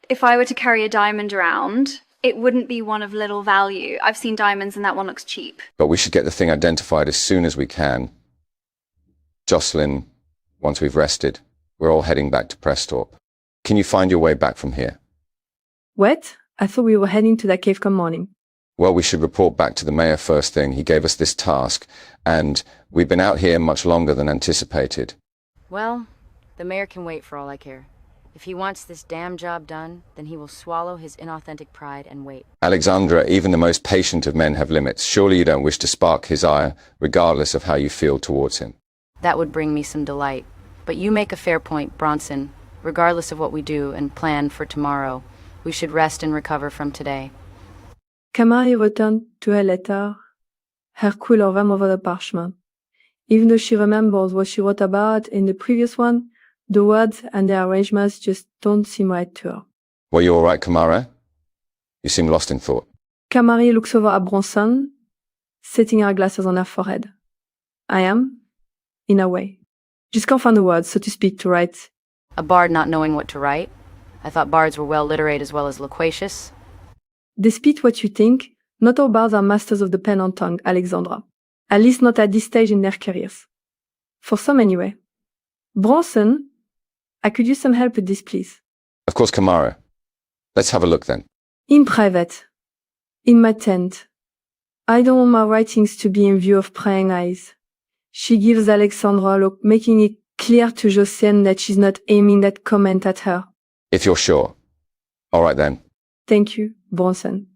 If I were to carry a diamond around, it wouldn't be one of little value. I've seen diamonds and that one looks cheap. But we should get the thing identified as soon as we can. Jocelyn, once we've rested, we're all heading back to Presthorpe. Can you find your way back from here? What? I thought we were heading to that cave come morning. Well, we should report back to the mayor first thing. He gave us this task, and we've been out here much longer than anticipated. Well, the mayor can wait for all I care. If he wants this damn job done, then he will swallow his inauthentic pride and wait. Alexandra, even the most patient of men have limits. Surely you don't wish to spark his ire, regardless of how you feel towards him. That would bring me some delight. But you make a fair point, Bronson. Regardless of what we do and plan for tomorrow, we should rest and recover from today. Kamaria returned to her letter, her cooler ran over the parchment. Even though she remembers what she wrote about in the previous one, the words and the arrangements just don't seem right to her. Were you all right, Kamara? You seem lost in thought. Kamaria looks over at Bronson, setting her glasses on her forehead. I am, in a way. Just can't find the words, so to speak, to write. A bard not knowing what to write? I thought bards were well literate as well as loquacious. Despite what you think, not all bards are masters of the pen and tongue, Alexandra. At least not at this stage in their careers. For some anyway. Bronson, I could use some help with this, please. Of course, Kamara. Let's have a look then. In private. In my tent. I don't want my writings to be in view of prying eyes. She gives Alexandra a look, making it clear to Josiane that she's not aiming that comment at her. If you're sure. All right then. Thank you, Bronson.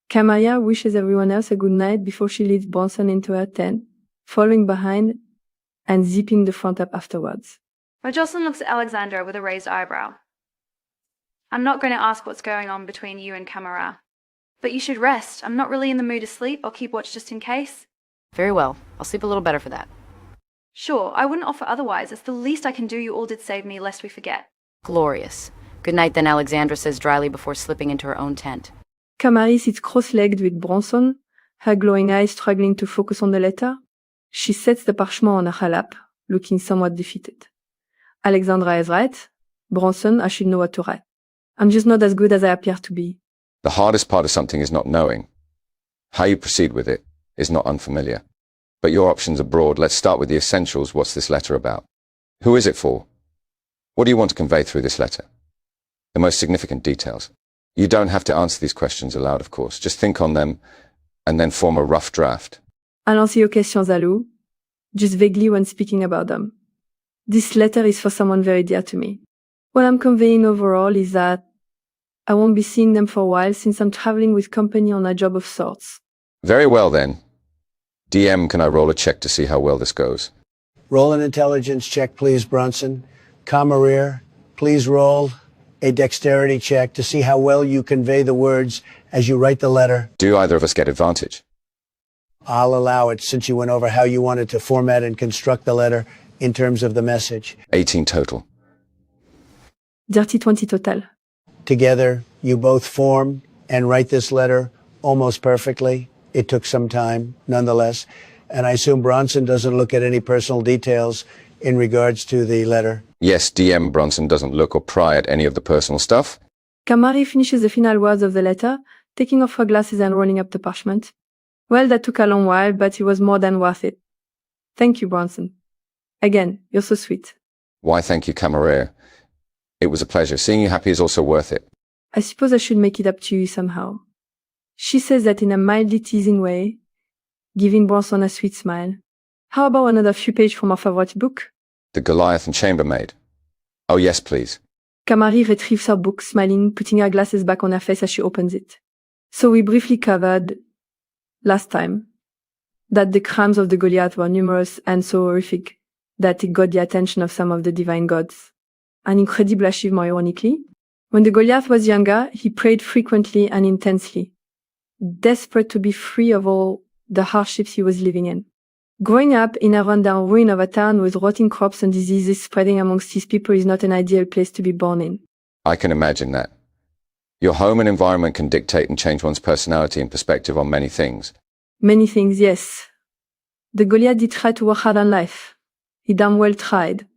Kamaria wishes everyone else a good night before she leads Bronson into her tent, following behind and zipping the front up afterwards. Jocelyn looks at Alexandra with a raised eyebrow. I'm not going to ask what's going on between you and Kamara. But you should rest. I'm not really in the mood to sleep. I'll keep watch just in case. Very well. I'll sleep a little better for that. Sure, I wouldn't offer otherwise. It's the least I can do. You all did save me, lest we forget. Glorious. Good night then, Alexandra says dryly before slipping into her own tent. Kamaria sits cross-legged with Bronson, her glowing eyes struggling to focus on the letter. She sets the parchment on her lap, looking somewhat defeated. Alexandra is right. Bronson, I should know what to write. I'm just not as good as I appear to be. The hardest part of something is not knowing. How you proceed with it is not unfamiliar. But your options are broad. Let's start with the essentials. What's this letter about? Who is it for? What do you want to convey through this letter? The most significant details. You don't have to answer these questions aloud, of course. Just think on them and then form a rough draft. I'll answer your questions, Alou, just vaguely when speaking about them. This letter is for someone very dear to me. What I'm conveying overall is that I won't be seeing them for a while since I'm traveling with company on a job of sorts. Very well then. DM, can I roll a check to see how well this goes? Roll an intelligence check, please, Bronson. Kamarir, please roll. a dexterity check to see how well you convey the words as you write the letter. Do either of us get advantage? I'll allow it since you went over how you wanted to format and construct the letter in terms of the message. 18 total. Dirty 20 total. Together, you both form and write this letter almost perfectly. It took some time, nonetheless. And I assume Bronson doesn't look at any personal details in regards to the letter. Yes, DM Bronson doesn't look or pry at any of the personal stuff. Kamari finishes the final words of the letter, taking off her glasses and rolling up the parchment. Well, that took a long while, but it was more than worth it. Thank you, Bronson. Again, you're so sweet. Why, thank you, Camarera. It was a pleasure. Seeing you happy is also worth it. I suppose I should make it up to you somehow. She says that in a mildly teasing way, giving Bronson a sweet smile. How about another few pages from our favorite book? The Goliath and Chambermaid. Oh, yes, please. Kamari retrieves her book, smiling, putting her glasses back on her face as she opens it. So we briefly covered, last time, that the crimes of the Goliath were numerous and so horrific that it got the attention of some of the divine gods. An incredible achievement, ironically. When the Goliath was younger, he prayed frequently and intensely, desperate to be free of all the hardships he was living in. Growing up in a rundown ruin of a town with rotting crops and diseases spreading amongst his people is not an ideal place to be born in. I can imagine that. Your home and environment can dictate and change one's personality and perspective on many things. Many things, yes. The Goliath did try to work hard on life. He damn well tried.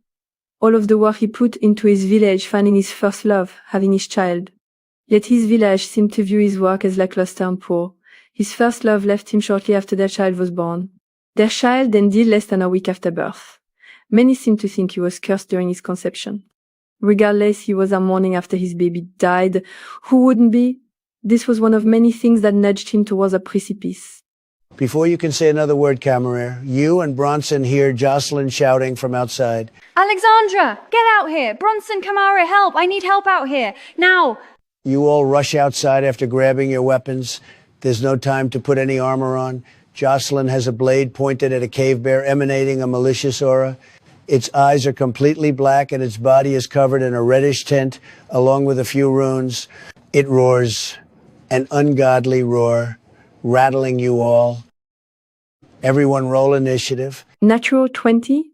All of the work he put into his village, finding his first love, having his child. Yet his village seemed to view his work as lackluster and poor. His first love left him shortly after their child was born. Their child then died less than a week after birth. Many seem to think he was cursed during his conception. Regardless, he was a mourning after his baby died. Who wouldn't be? This was one of many things that nudged him towards a precipice. Before you can say another word, Camarera, you and Bronson hear Jocelyn shouting from outside. Alexandra, get out here! Bronson, Kamara, help! I need help out here! Now! You all rush outside after grabbing your weapons. There's no time to put any armor on. Jocelyn has a blade pointed at a cave bear emanating a malicious aura. Its eyes are completely black and its body is covered in a reddish tint along with a few runes. It roars, an ungodly roar, rattling you all. Everyone roll initiative. Natural 20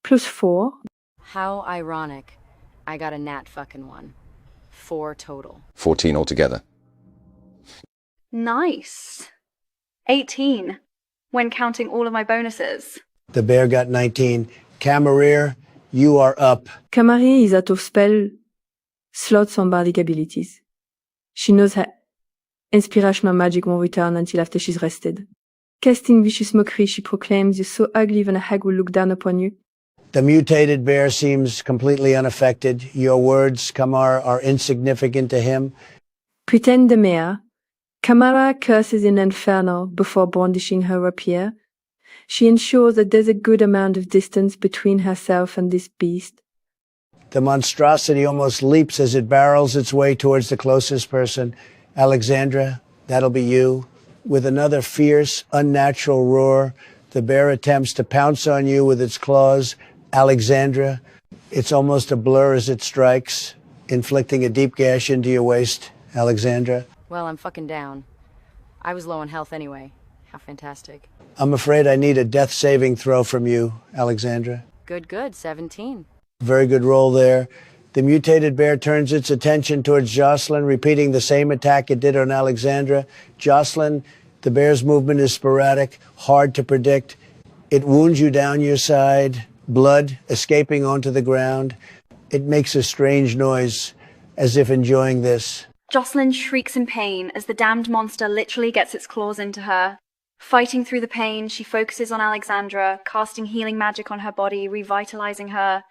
plus 4. How ironic. I got a nat fucking 1. 4 total. 14 altogether. Nice. 18, when counting all of my bonuses. The bear got 19. Camarera, you are up. Kamari is out of spell slots on bardic abilities. She knows her inspirational magic won't return until after she's rested. Casting vicious mockery, she proclaims, "You're so ugly even a hag will look down upon you." The mutated bear seems completely unaffected. Your words, Kamar, are insignificant to him. Pretend the mayor. Kamara curses in Inferno before brandishing her rapier. She ensures that there's a good amount of distance between herself and this beast. The monstrosity almost leaps as it barrels its way towards the closest person. Alexandra, that'll be you. With another fierce, unnatural roar, the bear attempts to pounce on you with its claws. Alexandra, it's almost a blur as it strikes, inflicting a deep gash into your waist. Alexandra. Well, I'm fucking down. I was low on health anyway. How fantastic. I'm afraid I need a death saving throw from you, Alexandra. Good, 17. Very good roll there. The mutated bear turns its attention towards Jocelyn, repeating the same attack it did on Alexandra. Jocelyn, the bear's movement is sporadic, hard to predict. It wounds you down your side, blood escaping onto the ground. It makes a strange noise, as if enjoying this. Jocelyn shrieks in pain as the damned monster literally gets its claws into her. Fighting through the pain, she focuses on Alexandra, casting healing magic on her body, revitalizing her.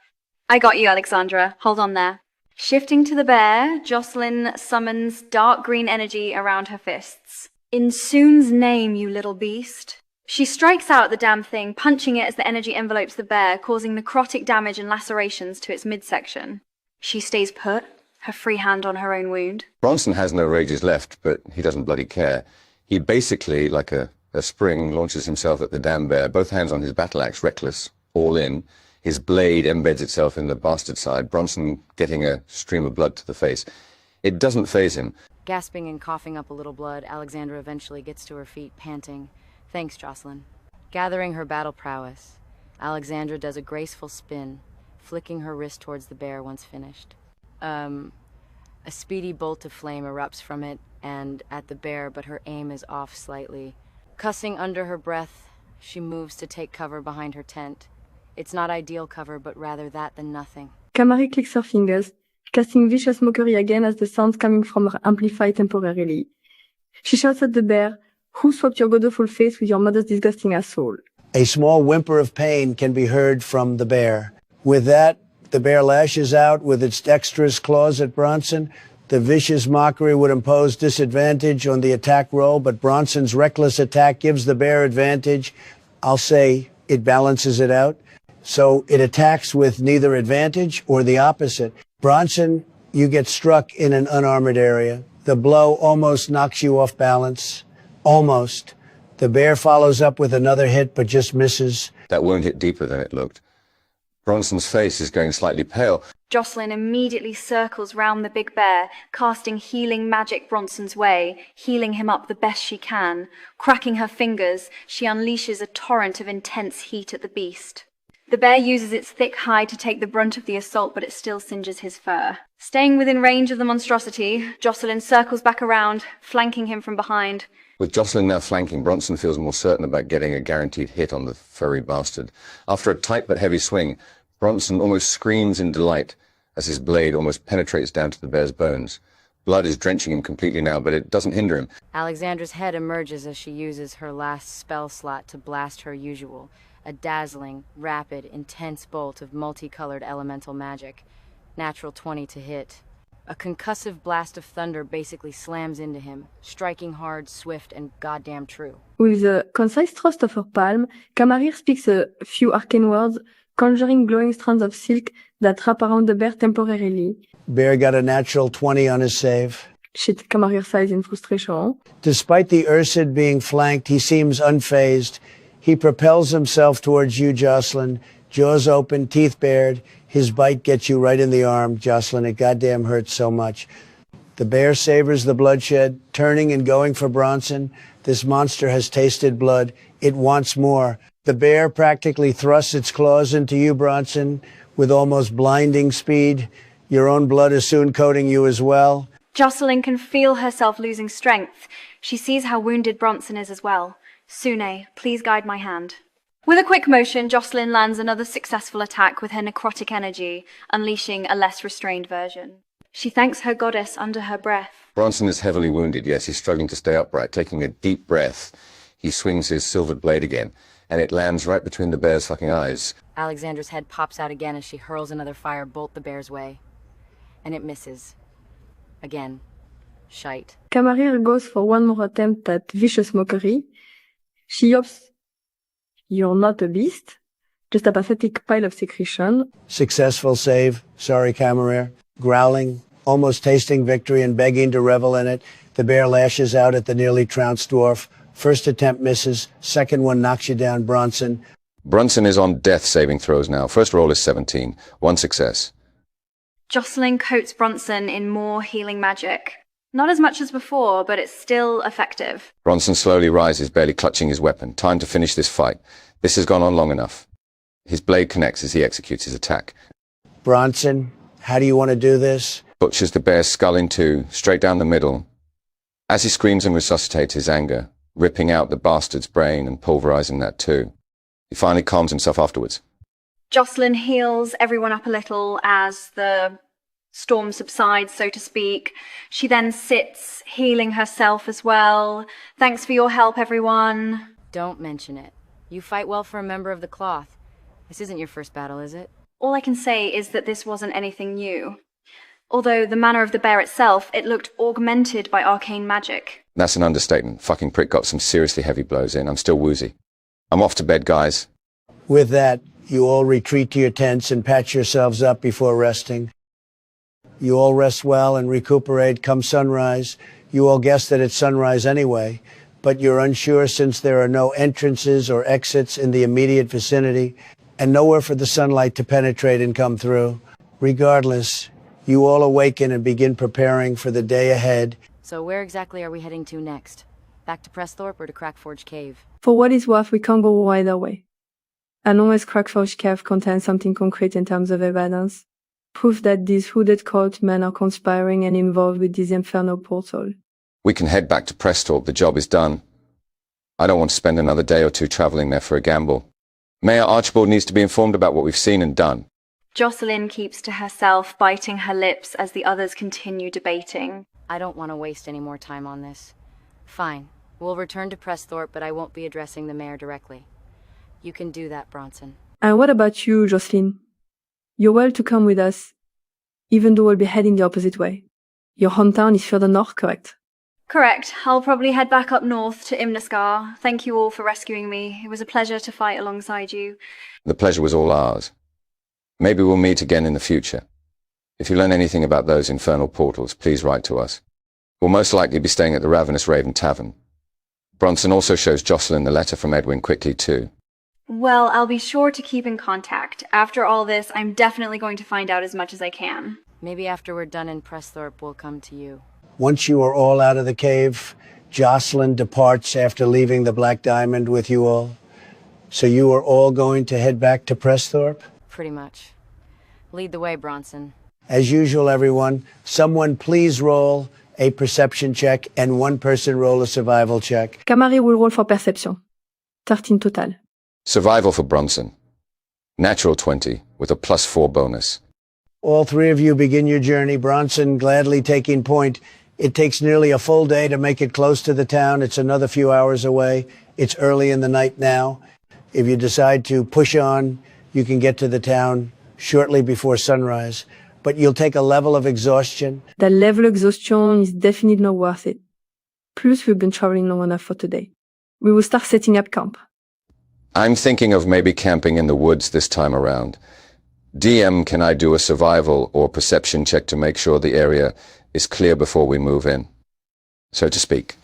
I got you, Alexandra. Hold on there. Shifting to the bear, Jocelyn summons dark green energy around her fists. In Soon's name, you little beast. She strikes out at the damn thing, punching it as the energy envelopes the bear, causing necrotic damage and lacerations to its midsection. She stays put, her free hand on her own wound. Bronson has no rages left, but he doesn't bloody care. He basically, like a spring, launches himself at the damn bear, both hands on his battle axe, reckless, all in. His blade embeds itself in the bastard side, Bronson getting a stream of blood to the face. It doesn't faze him. Gasping and coughing up a little blood, Alexandra eventually gets to her feet, panting. Thanks, Jocelyn. Gathering her battle prowess, Alexandra does a graceful spin, flicking her wrist towards the bear once finished. A speedy bolt of flame erupts from it and at the bear, but her aim is off slightly. Cussing under her breath, she moves to take cover behind her tent. It's not ideal cover, but rather that than nothing. Kamari clicks her fingers, casting vicious mockery again as the sounds coming from her amplify temporarily. She shouts at the bear, "Who swapped your godawful face with your mother's disgusting asshole?" A small whimper of pain can be heard from the bear. With that, the bear lashes out with its dexterous claws at Bronson. The vicious mockery would impose disadvantage on the attack roll, but Bronson's reckless attack gives the bear advantage. I'll say it balances it out. So it attacks with neither advantage or the opposite. Bronson, you get struck in an unarmored area. The blow almost knocks you off balance. Almost. The bear follows up with another hit, but just misses. That wound hit deeper than it looked. Bronson's face is going slightly pale. Jocelyn immediately circles round the big bear, casting healing magic Bronson's way, healing him up the best she can. Cracking her fingers, she unleashes a torrent of intense heat at the beast. The bear uses its thick hide to take the brunt of the assault, but it still singes his fur. Staying within range of the monstrosity, Jocelyn circles back around, flanking him from behind. With Jocelyn now flanking, Bronson feels more certain about getting a guaranteed hit on the furry bastard. After a tight but heavy swing, Bronson almost screams in delight as his blade almost penetrates down to the bear's bones. Blood is drenching him completely now, but it doesn't hinder him. Alexandra's head emerges as she uses her last spell slot to blast her usual, a dazzling, rapid, intense bolt of multicolored elemental magic. Natural 20 to hit. A concussive blast of thunder basically slams into him, striking hard, swift, and goddamn true. With the concise thrust of her palm, Kamarir speaks a few arcane words, conjuring glowing strands of silk that wrap around the bear temporarily. Bear got a natural 20 on his save. Shit, Kamarir sighs in frustration. Despite the Ursid being flanked, he seems unfazed. He propels himself towards you, Jocelyn, jaws open, teeth bared. His bite gets you right in the arm, Jocelyn. It goddamn hurts so much. The bear savors the bloodshed, turning and going for Bronson. This monster has tasted blood. It wants more. The bear practically thrusts its claws into you, Bronson, with almost blinding speed. Your own blood is soon coating you as well. Jocelyn can feel herself losing strength. She sees how wounded Bronson is as well. Sune, please guide my hand. With a quick motion, Jocelyn lands another successful attack with her necrotic energy, unleashing a less restrained version. She thanks her goddess under her breath. Bronson is heavily wounded, yes, he's struggling to stay upright. Taking a deep breath, he swings his silvered blade again, and it lands right between the bear's fucking eyes. Alexandra's head pops out again as she hurls another fire bolt the bear's way. And it misses. Again. Shite. Kamarir goes for one more attempt at vicious mockery. She yelps, "You're not a beast, just a pathetic pile of secretion." Successful save. Sorry, Kamarir. Growling, almost tasting victory and begging to revel in it, the bear lashes out at the nearly trounced dwarf. First attempt misses. Second one knocks you down, Bronson. Bronson is on death saving throws now. First roll is 17. One success. Jocelyn coats Bronson in more healing magic. Not as much as before, but it's still effective. Bronson slowly rises, barely clutching his weapon. Time to finish this fight. This has gone on long enough. His blade connects as he executes his attack. Bronson, how do you want to do this? Butchers the bear's skull in two, straight down the middle. As he screams and resuscitates his anger, ripping out the bastard's brain and pulverizing that too. He finally calms himself afterwards. Jocelyn heals everyone up a little as the storm subsides, so to speak. She then sits, healing herself as well. Thanks for your help, everyone. Don't mention it. You fight well for a member of the cloth. This isn't your first battle, is it? All I can say is that this wasn't anything new. Although the manner of the bear itself, it looked augmented by arcane magic. That's an understatement. Fucking prick got some seriously heavy blows in. I'm still woozy. I'm off to bed, guys. With that, you all retreat to your tents and patch yourselves up before resting. You all rest well and recuperate come sunrise. You all guess that it's sunrise anyway, but you're unsure since there are no entrances or exits in the immediate vicinity. and nowhere for the sunlight to penetrate and come through. Regardless, you all awaken and begin preparing for the day ahead. So where exactly are we heading to next? Back to Presthorpe or to Crackforge Cave? For what it's worth, we can't go either way. As long as Crackforge Cave contains something concrete in terms of evidence, proof that these hooded cult men are conspiring and involved with this infernal portal. We can head back to Presthorpe. The job is done. I don't want to spend another day or two traveling there for a gamble. Mayor Archibald needs to be informed about what we've seen and done. Jocelyn keeps to herself, biting her lips as the others continue debating. I don't want to waste any more time on this. Fine. We'll return to Presthorpe, but I won't be addressing the mayor directly. You can do that, Bronson. And what about you, Jocelyn? You're well to come with us, even though we'll be heading the opposite way. Your hometown is further north, correct? Correct. I'll probably head back up north to Imnaskar. Thank you all for rescuing me. It was a pleasure to fight alongside you. The pleasure was all ours. Maybe we'll meet again in the future. If you learn anything about those infernal portals, please write to us. We'll most likely be staying at the Ravenous Raven Tavern. Bronson also shows Jocelyn the letter from Edwin quickly too. Well, I'll be sure to keep in contact. After all this, I'm definitely going to find out as much as I can. Maybe after we're done in Presthorpe, we'll come to you. Once you are all out of the cave, Jocelyn departs after leaving the Black Diamond with you all. So you are all going to head back to Presthorpe? Pretty much. Lead the way, Bronson. As usual, everyone, someone please roll a perception check and one person roll a survival check. Camari will roll for perception. 13 total. Survival for Bronson. Natural 20 with a +4 bonus. All three of you begin your journey, Bronson gladly taking point. It takes nearly a full day to make it close to the town. It's another few hours away. It's early in the night now. If you decide to push on, you can get to the town shortly before sunrise. But you'll take a level of exhaustion. That level of exhaustion is definitely not worth it. Plus, we've been traveling long enough for today. We will start setting up camp. I'm thinking of maybe camping in the woods this time around. DM, can I do a survival or perception check to make sure the area is clear before we move in, so to speak?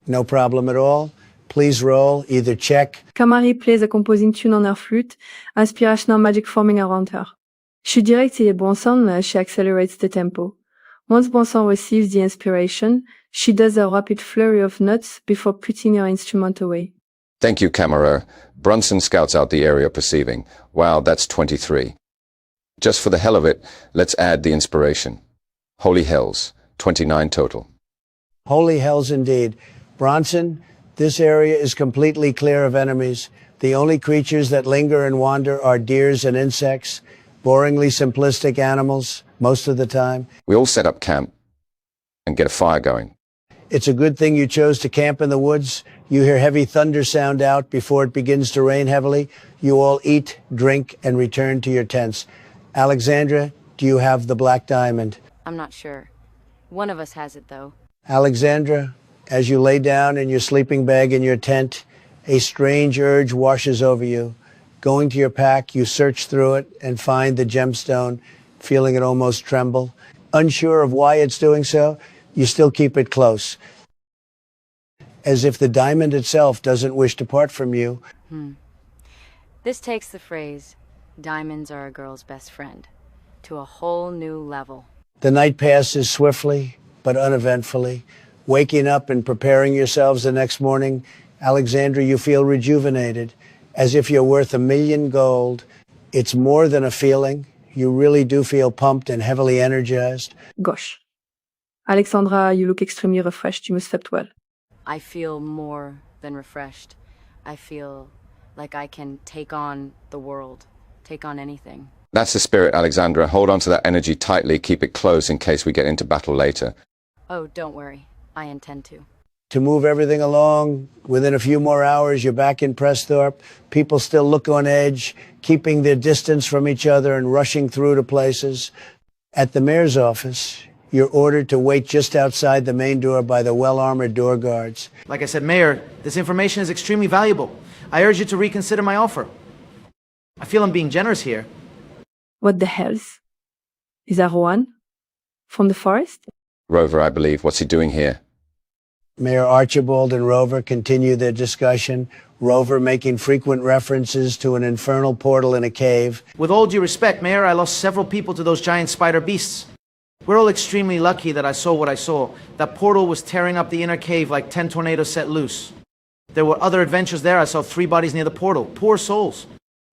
No problem at all. Please roll, either check. Camari plays a composing tune on her flute, inspirational magic forming around her. She directs it at Bronson as she accelerates the tempo. Once Bronson receives the inspiration, she does a rapid flurry of notes before putting her instrument away. Thank you, Camerer. Bronson scouts out the area perceiving. Wow, that's 23. Just for the hell of it, let's add the inspiration. Holy hells, 29 total. Holy hells indeed. Bronson, this area is completely clear of enemies. The only creatures that linger and wander are deers and insects, boringly simplistic animals most of the time. We all set up camp and get a fire going. It's a good thing you chose to camp in the woods. You hear heavy thunder sound out before it begins to rain heavily. You all eat, drink, and return to your tents. Alexandra, do you have the Black Diamond? I'm not sure. One of us has it, though. Alexandra, as you lay down in your sleeping bag in your tent, a strange urge washes over you. Going to your pack, you search through it and find the gemstone, feeling it almost tremble. Unsure of why it's doing so, you still keep it close, as if the diamond itself doesn't wish to part from you. This takes the phrase, "Diamonds are a girl's best friend," to a whole new level. The night passes swiftly, but uneventfully. Waking up and preparing yourselves the next morning, Alexandra, you feel rejuvenated, as if you're worth $1 million gold. It's more than a feeling. You really do feel pumped and heavily energized. Gosh. Alexandra, you look extremely refreshed. You must slept well. I feel more than refreshed. I feel like I can take on the world, take on anything. That's the spirit, Alexandra. Hold on to that energy tightly. Keep it close in case we get into battle later. Oh, don't worry. I intend to. To move everything along, within a few more hours, you're back in Presthorpe. People still look on edge, keeping their distance from each other and rushing through to places. At the mayor's office, you're ordered to wait just outside the main door by the well-armored door guards. Like I said, Mayor, this information is extremely valuable. I urge you to reconsider my offer. I feel I'm being generous here. What the hells? Is that Rowan? From the forest? Rover, I believe. What's he doing here? Mayor Archibald and Rover continue their discussion, Rover making frequent references to an infernal portal in a cave. With all due respect, Mayor, I lost several people to those giant spider beasts. We're all extremely lucky that I saw what I saw. That portal was tearing up the inner cave like 10 tornadoes set loose. There were other adventures there. I saw 3 bodies near the portal. Poor souls.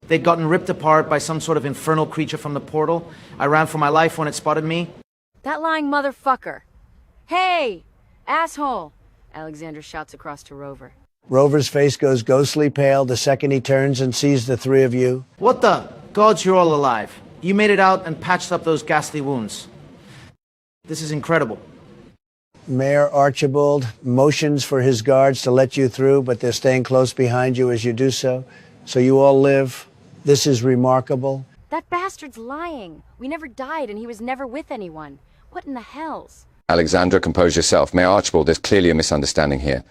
They'd gotten ripped apart by some sort of infernal creature from the portal. I ran for my life when it spotted me. That lying motherfucker. Hey! Asshole! Alexandra shouts across to Rover. Rover's face goes ghostly pale the second he turns and sees the 3 of you. What the? Gods, you're all alive. You made it out and patched up those ghastly wounds. This is incredible. Mayor Archibald motions for his guards to let you through, but they're staying close behind you as you do so. So you all live. This is remarkable. That bastard's lying. We never died and he was never with anyone. What in the hells? Alexandra, compose yourself. Mayor Archibald, there's clearly a misunderstanding here.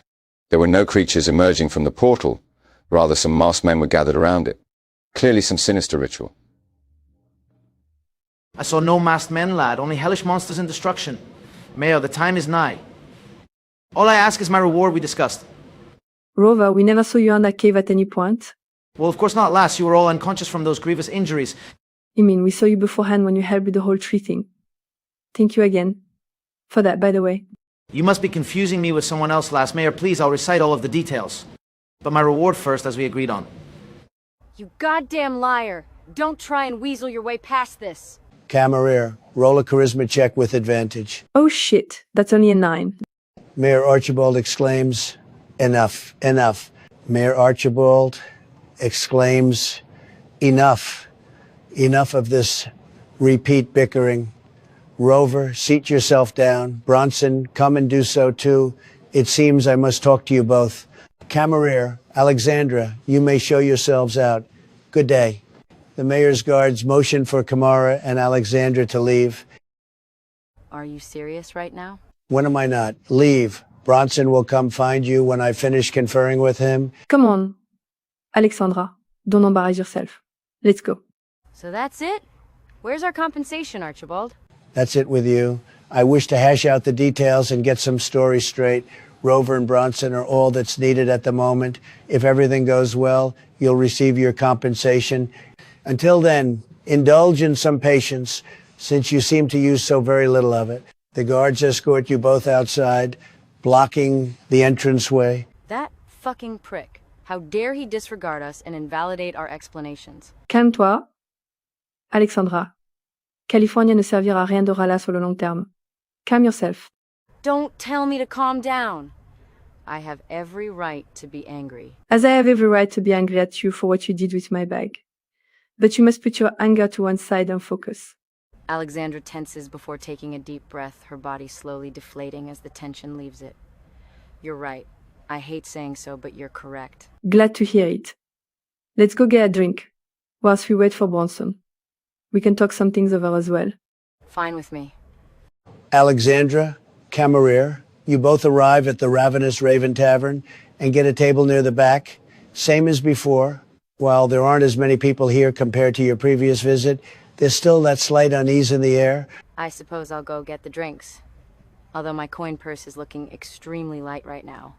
There were no creatures emerging from the portal. Rather, some masked men were gathered around it. Clearly some sinister ritual. I saw no masked men, lad, only hellish monsters and destruction. Mayor, the time is nigh. All I ask is my reward we discussed. Rover, we never saw you in that cave at any point. Well, of course not, lass. You were all unconscious from those grievous injuries. I mean, we saw you beforehand when you helped with the whole tree thing. Thank you again. For that, by the way. You must be confusing me with someone else, lass. Mayor, please, I'll recite all of the details. But my reward first, as we agreed on. You goddamn liar. Don't try and weasel your way past this. Camerair, roll a charisma check with advantage. Oh shit, that's only a 9. Mayor Archibald exclaims, enough, enough. Mayor Archibald exclaims, enough, enough of this repeat bickering. Rover, seat yourself down. Bronson, come and do so too. It seems I must talk to you both. Camerair, Alexandra, you may show yourselves out. Good day. The mayor's guards motion for Kamara and Alexandra to leave. Are you serious right now? When am I not? Leave. Bronson will come find you when I finish conferring with him. Come on. Alexandra, don't embarrass yourself. Let's go. So that's it? Where's our compensation, Archibald? That's it with you. I wish to hash out the details and get some stories straight. Rover and Bronson are all that's needed at the moment. If everything goes well, you'll receive your compensation. Until then, indulge in some patience, since you seem to use so very little of it. The guards escort you both outside, blocking the entranceway. That fucking prick. How dare he disregard us and invalidate our explanations? Calme-toi. Alexandra. California ne servira à rien de râler sur le long terme. Calm yourself. Don't tell me to calm down. I have every right to be angry. As I have every right to be angry at you for what you did with my bag. But you must put your anger to one side and focus. Alexandra tenses before taking a deep breath, her body slowly deflating as the tension leaves it. You're right. I hate saying so, but you're correct. Glad to hear it. Let's go get a drink, whilst we wait for Bronson. We can talk some things over as well. Fine with me. Alexandra, Camerair, you both arrive at the Ravenous Raven Tavern and get a table near the back. Same as before. While there aren't as many people here compared to your previous visit, there's still that slight unease in the air. I suppose I'll go get the drinks. Although my coin purse is looking extremely light right now.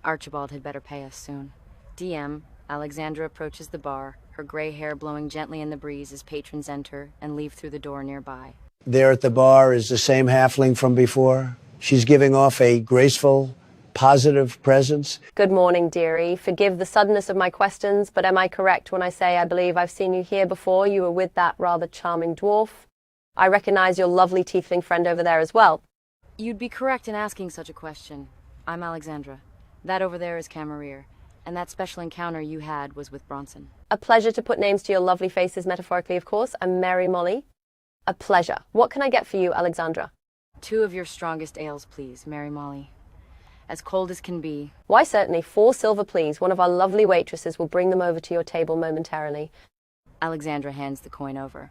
Archibald had better pay us soon. DM, Alexandra approaches the bar, her gray hair blowing gently in the breeze as patrons enter and leave through the door nearby. There at the bar is the same halfling from before. She's giving off a graceful, positive presence. Good morning, dearie. Forgive the suddenness of my questions, but am I correct when I say I believe I've seen you here before? You were with that rather charming dwarf. I recognize your lovely tiefling friend over there as well. You'd be correct in asking such a question. I'm Alexandra. That over there is Camerair. And that special encounter you had was with Bronson. A pleasure to put names to your lovely faces, metaphorically, of course. I'm Mary Molly. A pleasure. What can I get for you, Alexandra? 2 of your strongest ales, please, Mary Molly. As cold as can be. Why, certainly. 4 silver, please. One of our lovely waitresses will bring them over to your table momentarily. Alexandra hands the coin over,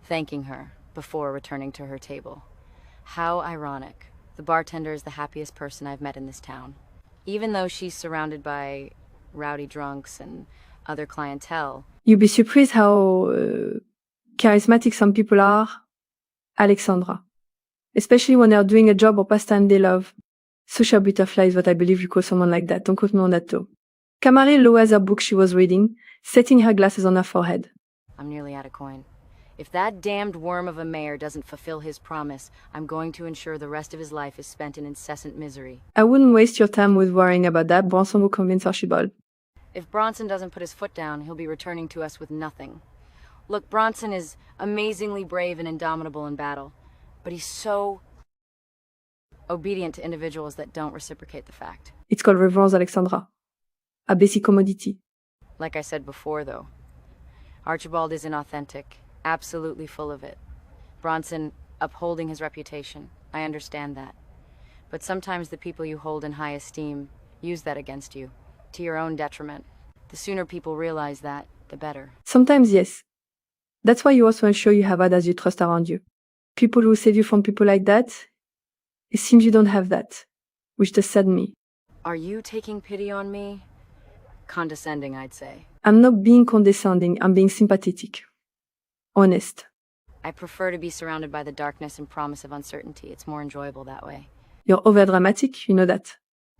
thanking her before returning to her table. How ironic. The bartender is the happiest person I've met in this town. Even though she's surrounded by rowdy drunks and other clientele. You'd be surprised how charismatic some people are, Alexandra. Especially when they're doing a job or pastime they love. Social butterfly is what I believe you call someone like that. Don't quote me on that though. Camari lowers her book she was reading, setting her glasses on her forehead. I'm nearly out of coin. If that damned worm of a mayor doesn't fulfill his promise, I'm going to ensure the rest of his life is spent in incessant misery. I wouldn't waste your time with worrying about that. Bronson will convince Archibald. If Bronson doesn't put his foot down, he'll be returning to us with nothing. Look, Bronson is amazingly brave and indomitable in battle, but he's so obedient to individuals that don't reciprocate the fact. It's called reverence, Alexandra. A basic commodity. Like I said before, though, Archibald is inauthentic, absolutely full of it. Bronson upholding his reputation, I understand that. But sometimes the people you hold in high esteem use that against you, to your own detriment. The sooner people realize that, the better. Sometimes, yes. That's why you also ensure you have others you trust around you. People who save you from people like that, it seems you don't have that, which does sadden me. Are you taking pity on me? Condescending, I'd say. I'm not being condescending, I'm being sympathetic. Honest. I prefer to be surrounded by the darkness and promise of uncertainty. It's more enjoyable that way. You're overdramatic, you know that.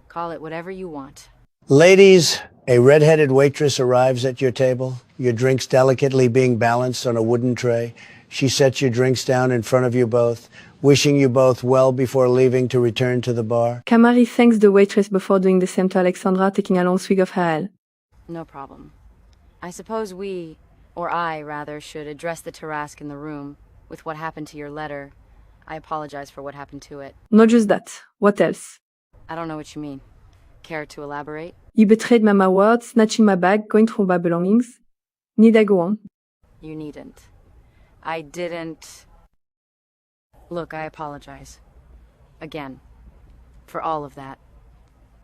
Call it whatever you want. Ladies, a red-headed waitress arrives at your table, your drinks delicately being balanced on a wooden tray. She sets your drinks down in front of you both, wishing you both well before leaving to return to the bar. Camari thanks the waitress before doing the same to Alexandra, taking a long swig of her ale. No problem. I suppose we, or I rather, should address the Tarrasque in the room. With what happened to your letter, I apologize for what happened to it. Not just that. What else? I don't know what you mean. Care to elaborate? You betrayed my word, snatching my bag, going through my belongings. Need I go on? You needn't. I didn't... Look, I apologize. Again. For all of that.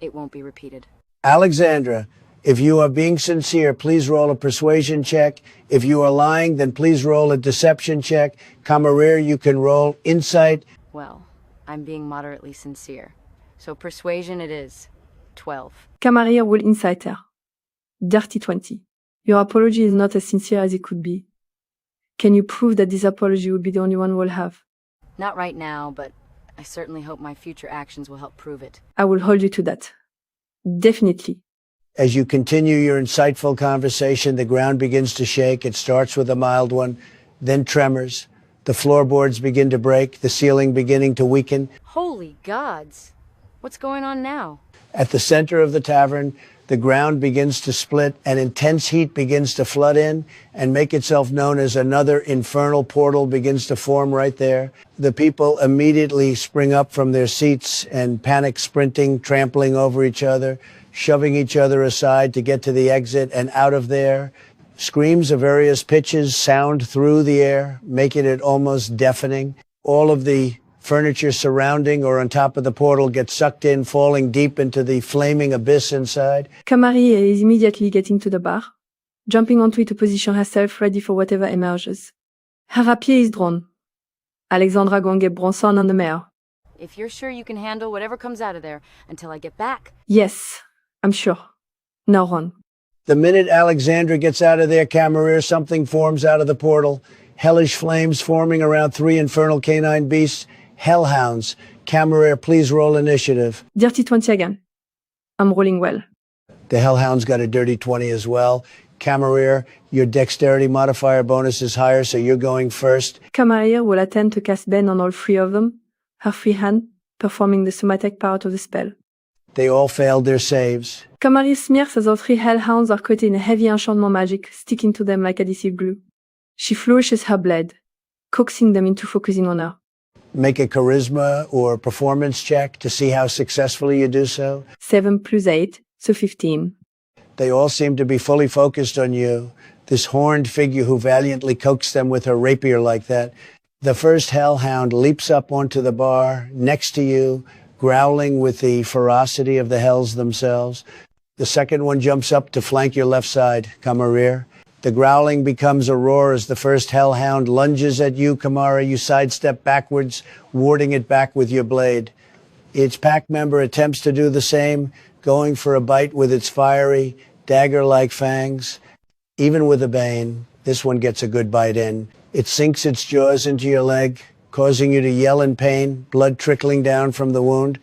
It won't be repeated. Alexandra, if you are being sincere, please roll a persuasion check. If you are lying, then please roll a deception check. Camarere, you can roll insight. Well, I'm being moderately sincere. So persuasion it is. 12. Camari will insight her. Dirty 20. Your apology is not as sincere as it could be. Can you prove that this apology will be the only one we'll have? Not right now, but I certainly hope my future actions will help prove it. I will hold you to that. Definitely. As you continue your insightful conversation, the ground begins to shake. It starts with a mild one, then tremors. The floorboards begin to break, the ceiling beginning to weaken. Holy gods! What's going on now? At the center of the tavern, the ground begins to split and intense heat begins to flood in and make itself known as another infernal portal begins to form right there. The people immediately spring up from their seats and panic sprinting, trampling over each other, shoving each other aside to get to the exit and out of there. Screams of various pitches sound through the air, making it almost deafening. All of the furniture surrounding or on top of the portal gets sucked in, falling deep into the flaming abyss inside. Camari is immediately getting to the bar, jumping onto it to position herself ready for whatever emerges. Her rapier is drawn. Alexandra go and get Bronson and the mayor. If you're sure you can handle whatever comes out of there until I get back. Yes, I'm sure. Now run. The minute Alexandra gets out of there, Camarere, something forms out of the portal. Hellish flames forming around 3 infernal canine beasts. Hellhounds. Camarere, please roll initiative. Dirty 20 again. I'm rolling well. The Hellhounds got a dirty 20 as well. Camarere, your dexterity modifier bonus is higher, so you're going first. Camari will attempt to cast Ben on all 3 of them, her free hand performing the somatic part of the spell. They all failed their saves. Camari smears as all 3 hellhounds are coated in a heavy enchantment magic, sticking to them like adhesive glue. She flourishes her blade, coaxing them into focusing on her. Make a charisma or performance check to see how successfully you do so. 7 plus 8, so 15. They all seem to be fully focused on you, this horned figure who valiantly coaxed them with her rapier like that. The first hellhound leaps up onto the bar next to you, growling with the ferocity of the hells themselves. The second one jumps up to flank your left side, Camarere. The growling becomes a roar as the first hellhound lunges at you, Kamara. You sidestep backwards, warding it back with your blade. Its pack member attempts to do the same, going for a bite with its fiery, dagger-like fangs. Even with a bane, this one gets a good bite in. It sinks its jaws into your leg, causing you to yell in pain, blood trickling down from the wound.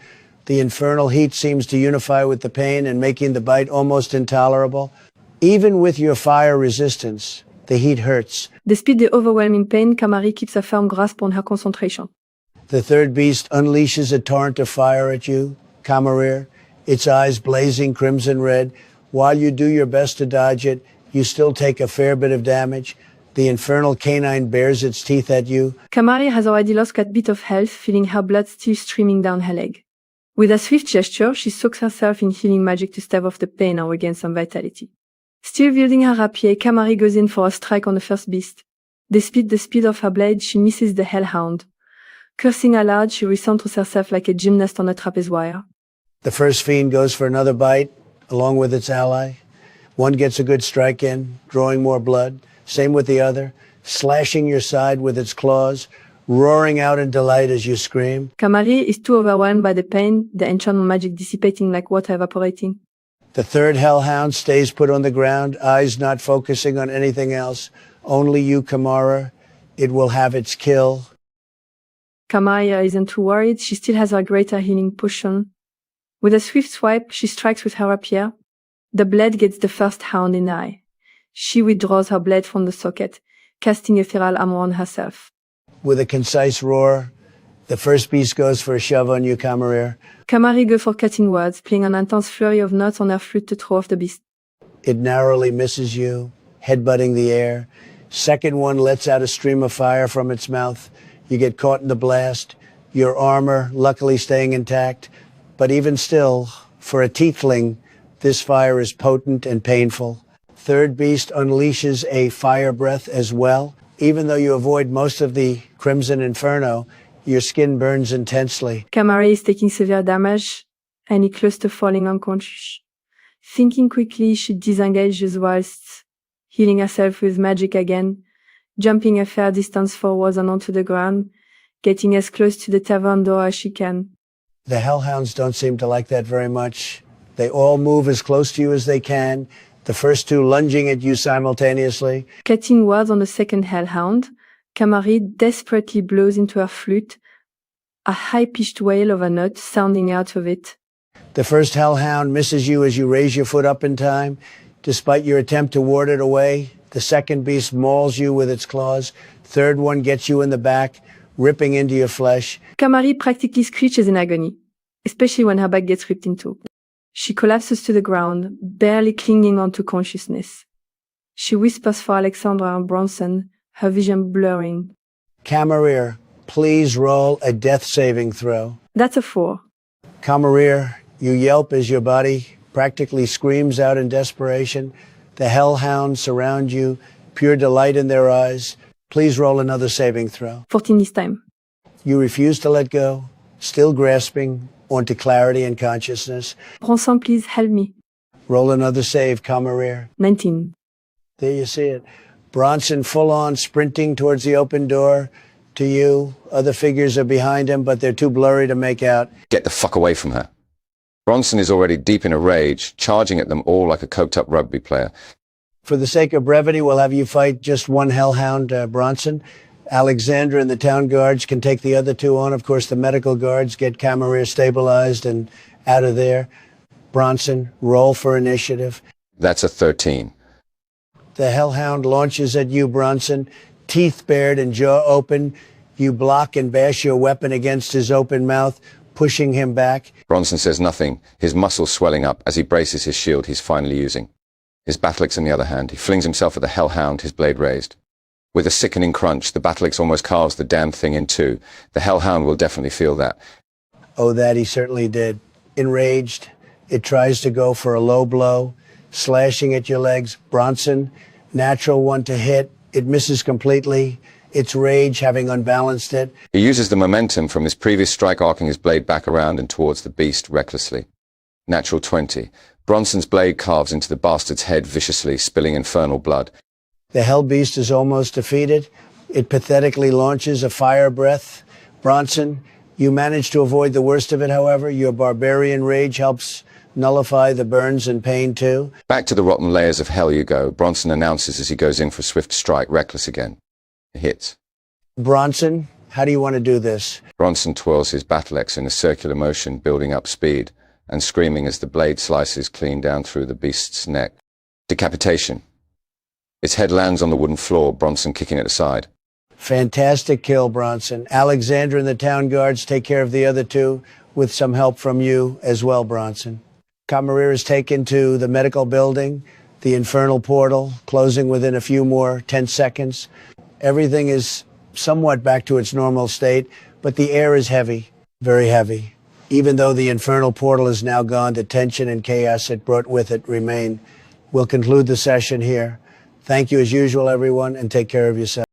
The infernal heat seems to unify with the pain and making the bite almost intolerable. Even with your fire resistance, the heat hurts. Despite the overwhelming pain, Kamari keeps a firm grasp on her concentration. The third beast unleashes a torrent of fire at you, Kamarir, its eyes blazing crimson red. While you do your best to dodge it, you still take a fair bit of damage. The infernal canine bares its teeth at you. Kamari has already lost quite a bit of health, feeling her blood still streaming down her leg. With a swift gesture, she soaks herself in healing magic to stave off the pain and regain some vitality. Still wielding her rapier, Kamari goes in for a strike on the first beast. Despite the speed of her blade, she misses the hellhound. Cursing aloud, she recenters herself like a gymnast on a trapeze wire. The first fiend goes for another bite, along with its ally. One gets a good strike in, drawing more blood. Same with the other, slashing your side with its claws, roaring out in delight as you scream. Kamari is too overwhelmed by the pain, the enchantment magic dissipating like water evaporating. The third hellhound stays put on the ground, eyes not focusing on anything else. Only you, Kamara. It will have its kill. Kamari isn't too worried. She still has her greater healing potion. With a swift swipe, she strikes with her rapier. The blade gets the first hound in the eye. She withdraws her blade from the socket, casting a feral armor on herself. With a concise roar, the first beast goes for a shove on you, Kamarir. Kamari goes for cutting words, playing an intense flurry of notes on her flute to throw off the beast. It narrowly misses you, headbutting the air. Second one lets out a stream of fire from its mouth. You get caught in the blast, your armor luckily staying intact. But even still, for a tiefling, this fire is potent and painful. Third beast unleashes a fire breath as well. Even though you avoid most of the crimson inferno, your skin burns intensely. Kamari is taking severe damage, and is close to falling unconscious. Thinking quickly, she disengages whilst healing herself with magic again, jumping a fair distance forwards and onto the ground, getting as close to the tavern door as she can. The hellhounds don't seem to like that very much. They all move as close to you as they can, the first two lunging at you simultaneously. Cutting words on the second hellhound, Kamari desperately blows into her flute, a high-pitched wail of a note sounding out of it. The first hellhound misses you as you raise your foot up in time. Despite your attempt to ward it away, the second beast mauls you with its claws. Third one gets you in the back, ripping into your flesh. Kamari practically screeches in agony, especially when her back gets ripped into. She collapses to the ground, barely clinging onto consciousness. She whispers for Alexandra and Bronson, her vision blurring. Kamarir, please roll a death saving throw. That's a 4. Kamarir, you yelp as your body practically screams out in desperation. The hellhounds surround you, pure delight in their eyes. Please roll another saving throw. 14 this time. You refuse to let go, still grasping onto clarity and consciousness. Bronson, please help me. Roll another save, Kamarir. 19. There you see it. Bronson full on sprinting towards the open door to you. Other figures are behind him, but they're too blurry to make out. Get the fuck away from her. Bronson is already deep in a rage, charging at them all like a coked-up rugby player. For the sake of brevity, we'll have you fight just one hellhound, Bronson. Alexandra and the town guards can take the other two on. Of course, the medical guards get Kamarir stabilized and out of there. Bronson, roll for initiative. That's a 13. The hellhound launches at you, Bronson, teeth bared and jaw open. You block and bash your weapon against his open mouth, pushing him back. Bronson says nothing, his muscles swelling up as he braces his shield he's finally using. His Battlix in the other hand, he flings himself at the hellhound, his blade raised. With a sickening crunch, the Battlix almost carves the damn thing in two. The hellhound will definitely feel that. Oh, that he certainly did. Enraged, it tries to go for a low blow, slashing at your legs. Bronson, natural one to hit. It misses completely, its rage having unbalanced it. He uses the momentum from his previous strike, arcing his blade back around and towards the beast recklessly. Natural 20. Bronson's blade carves into the bastard's head viciously, spilling infernal blood. The hell beast is almost defeated. It pathetically launches a fire breath. Bronson, you manage to avoid the worst of it, however. Your barbarian rage helps nullify the burns and pain, too. Back to the rotten layers of hell you go, Bronson announces as he goes in for a swift strike, reckless again. It hits. Bronson, How do you want to do this? Bronson twirls his battle axe in a circular motion, building up speed, and screaming as the blade slices clean down through the beast's neck. Decapitation. Its head lands on the wooden floor, Bronson kicking it aside. Fantastic kill, Bronson. Alexandra and the town guards take care of the other two with some help from you as well, Bronson. Camarera is taken to the medical building, the infernal portal, closing within a few more 10 seconds. Everything is somewhat back to its normal state, but the air is heavy, very heavy. Even though the infernal portal is now gone, the tension and chaos it brought with it remain. We'll conclude the session here. Thank you as usual, everyone, and take care of yourself.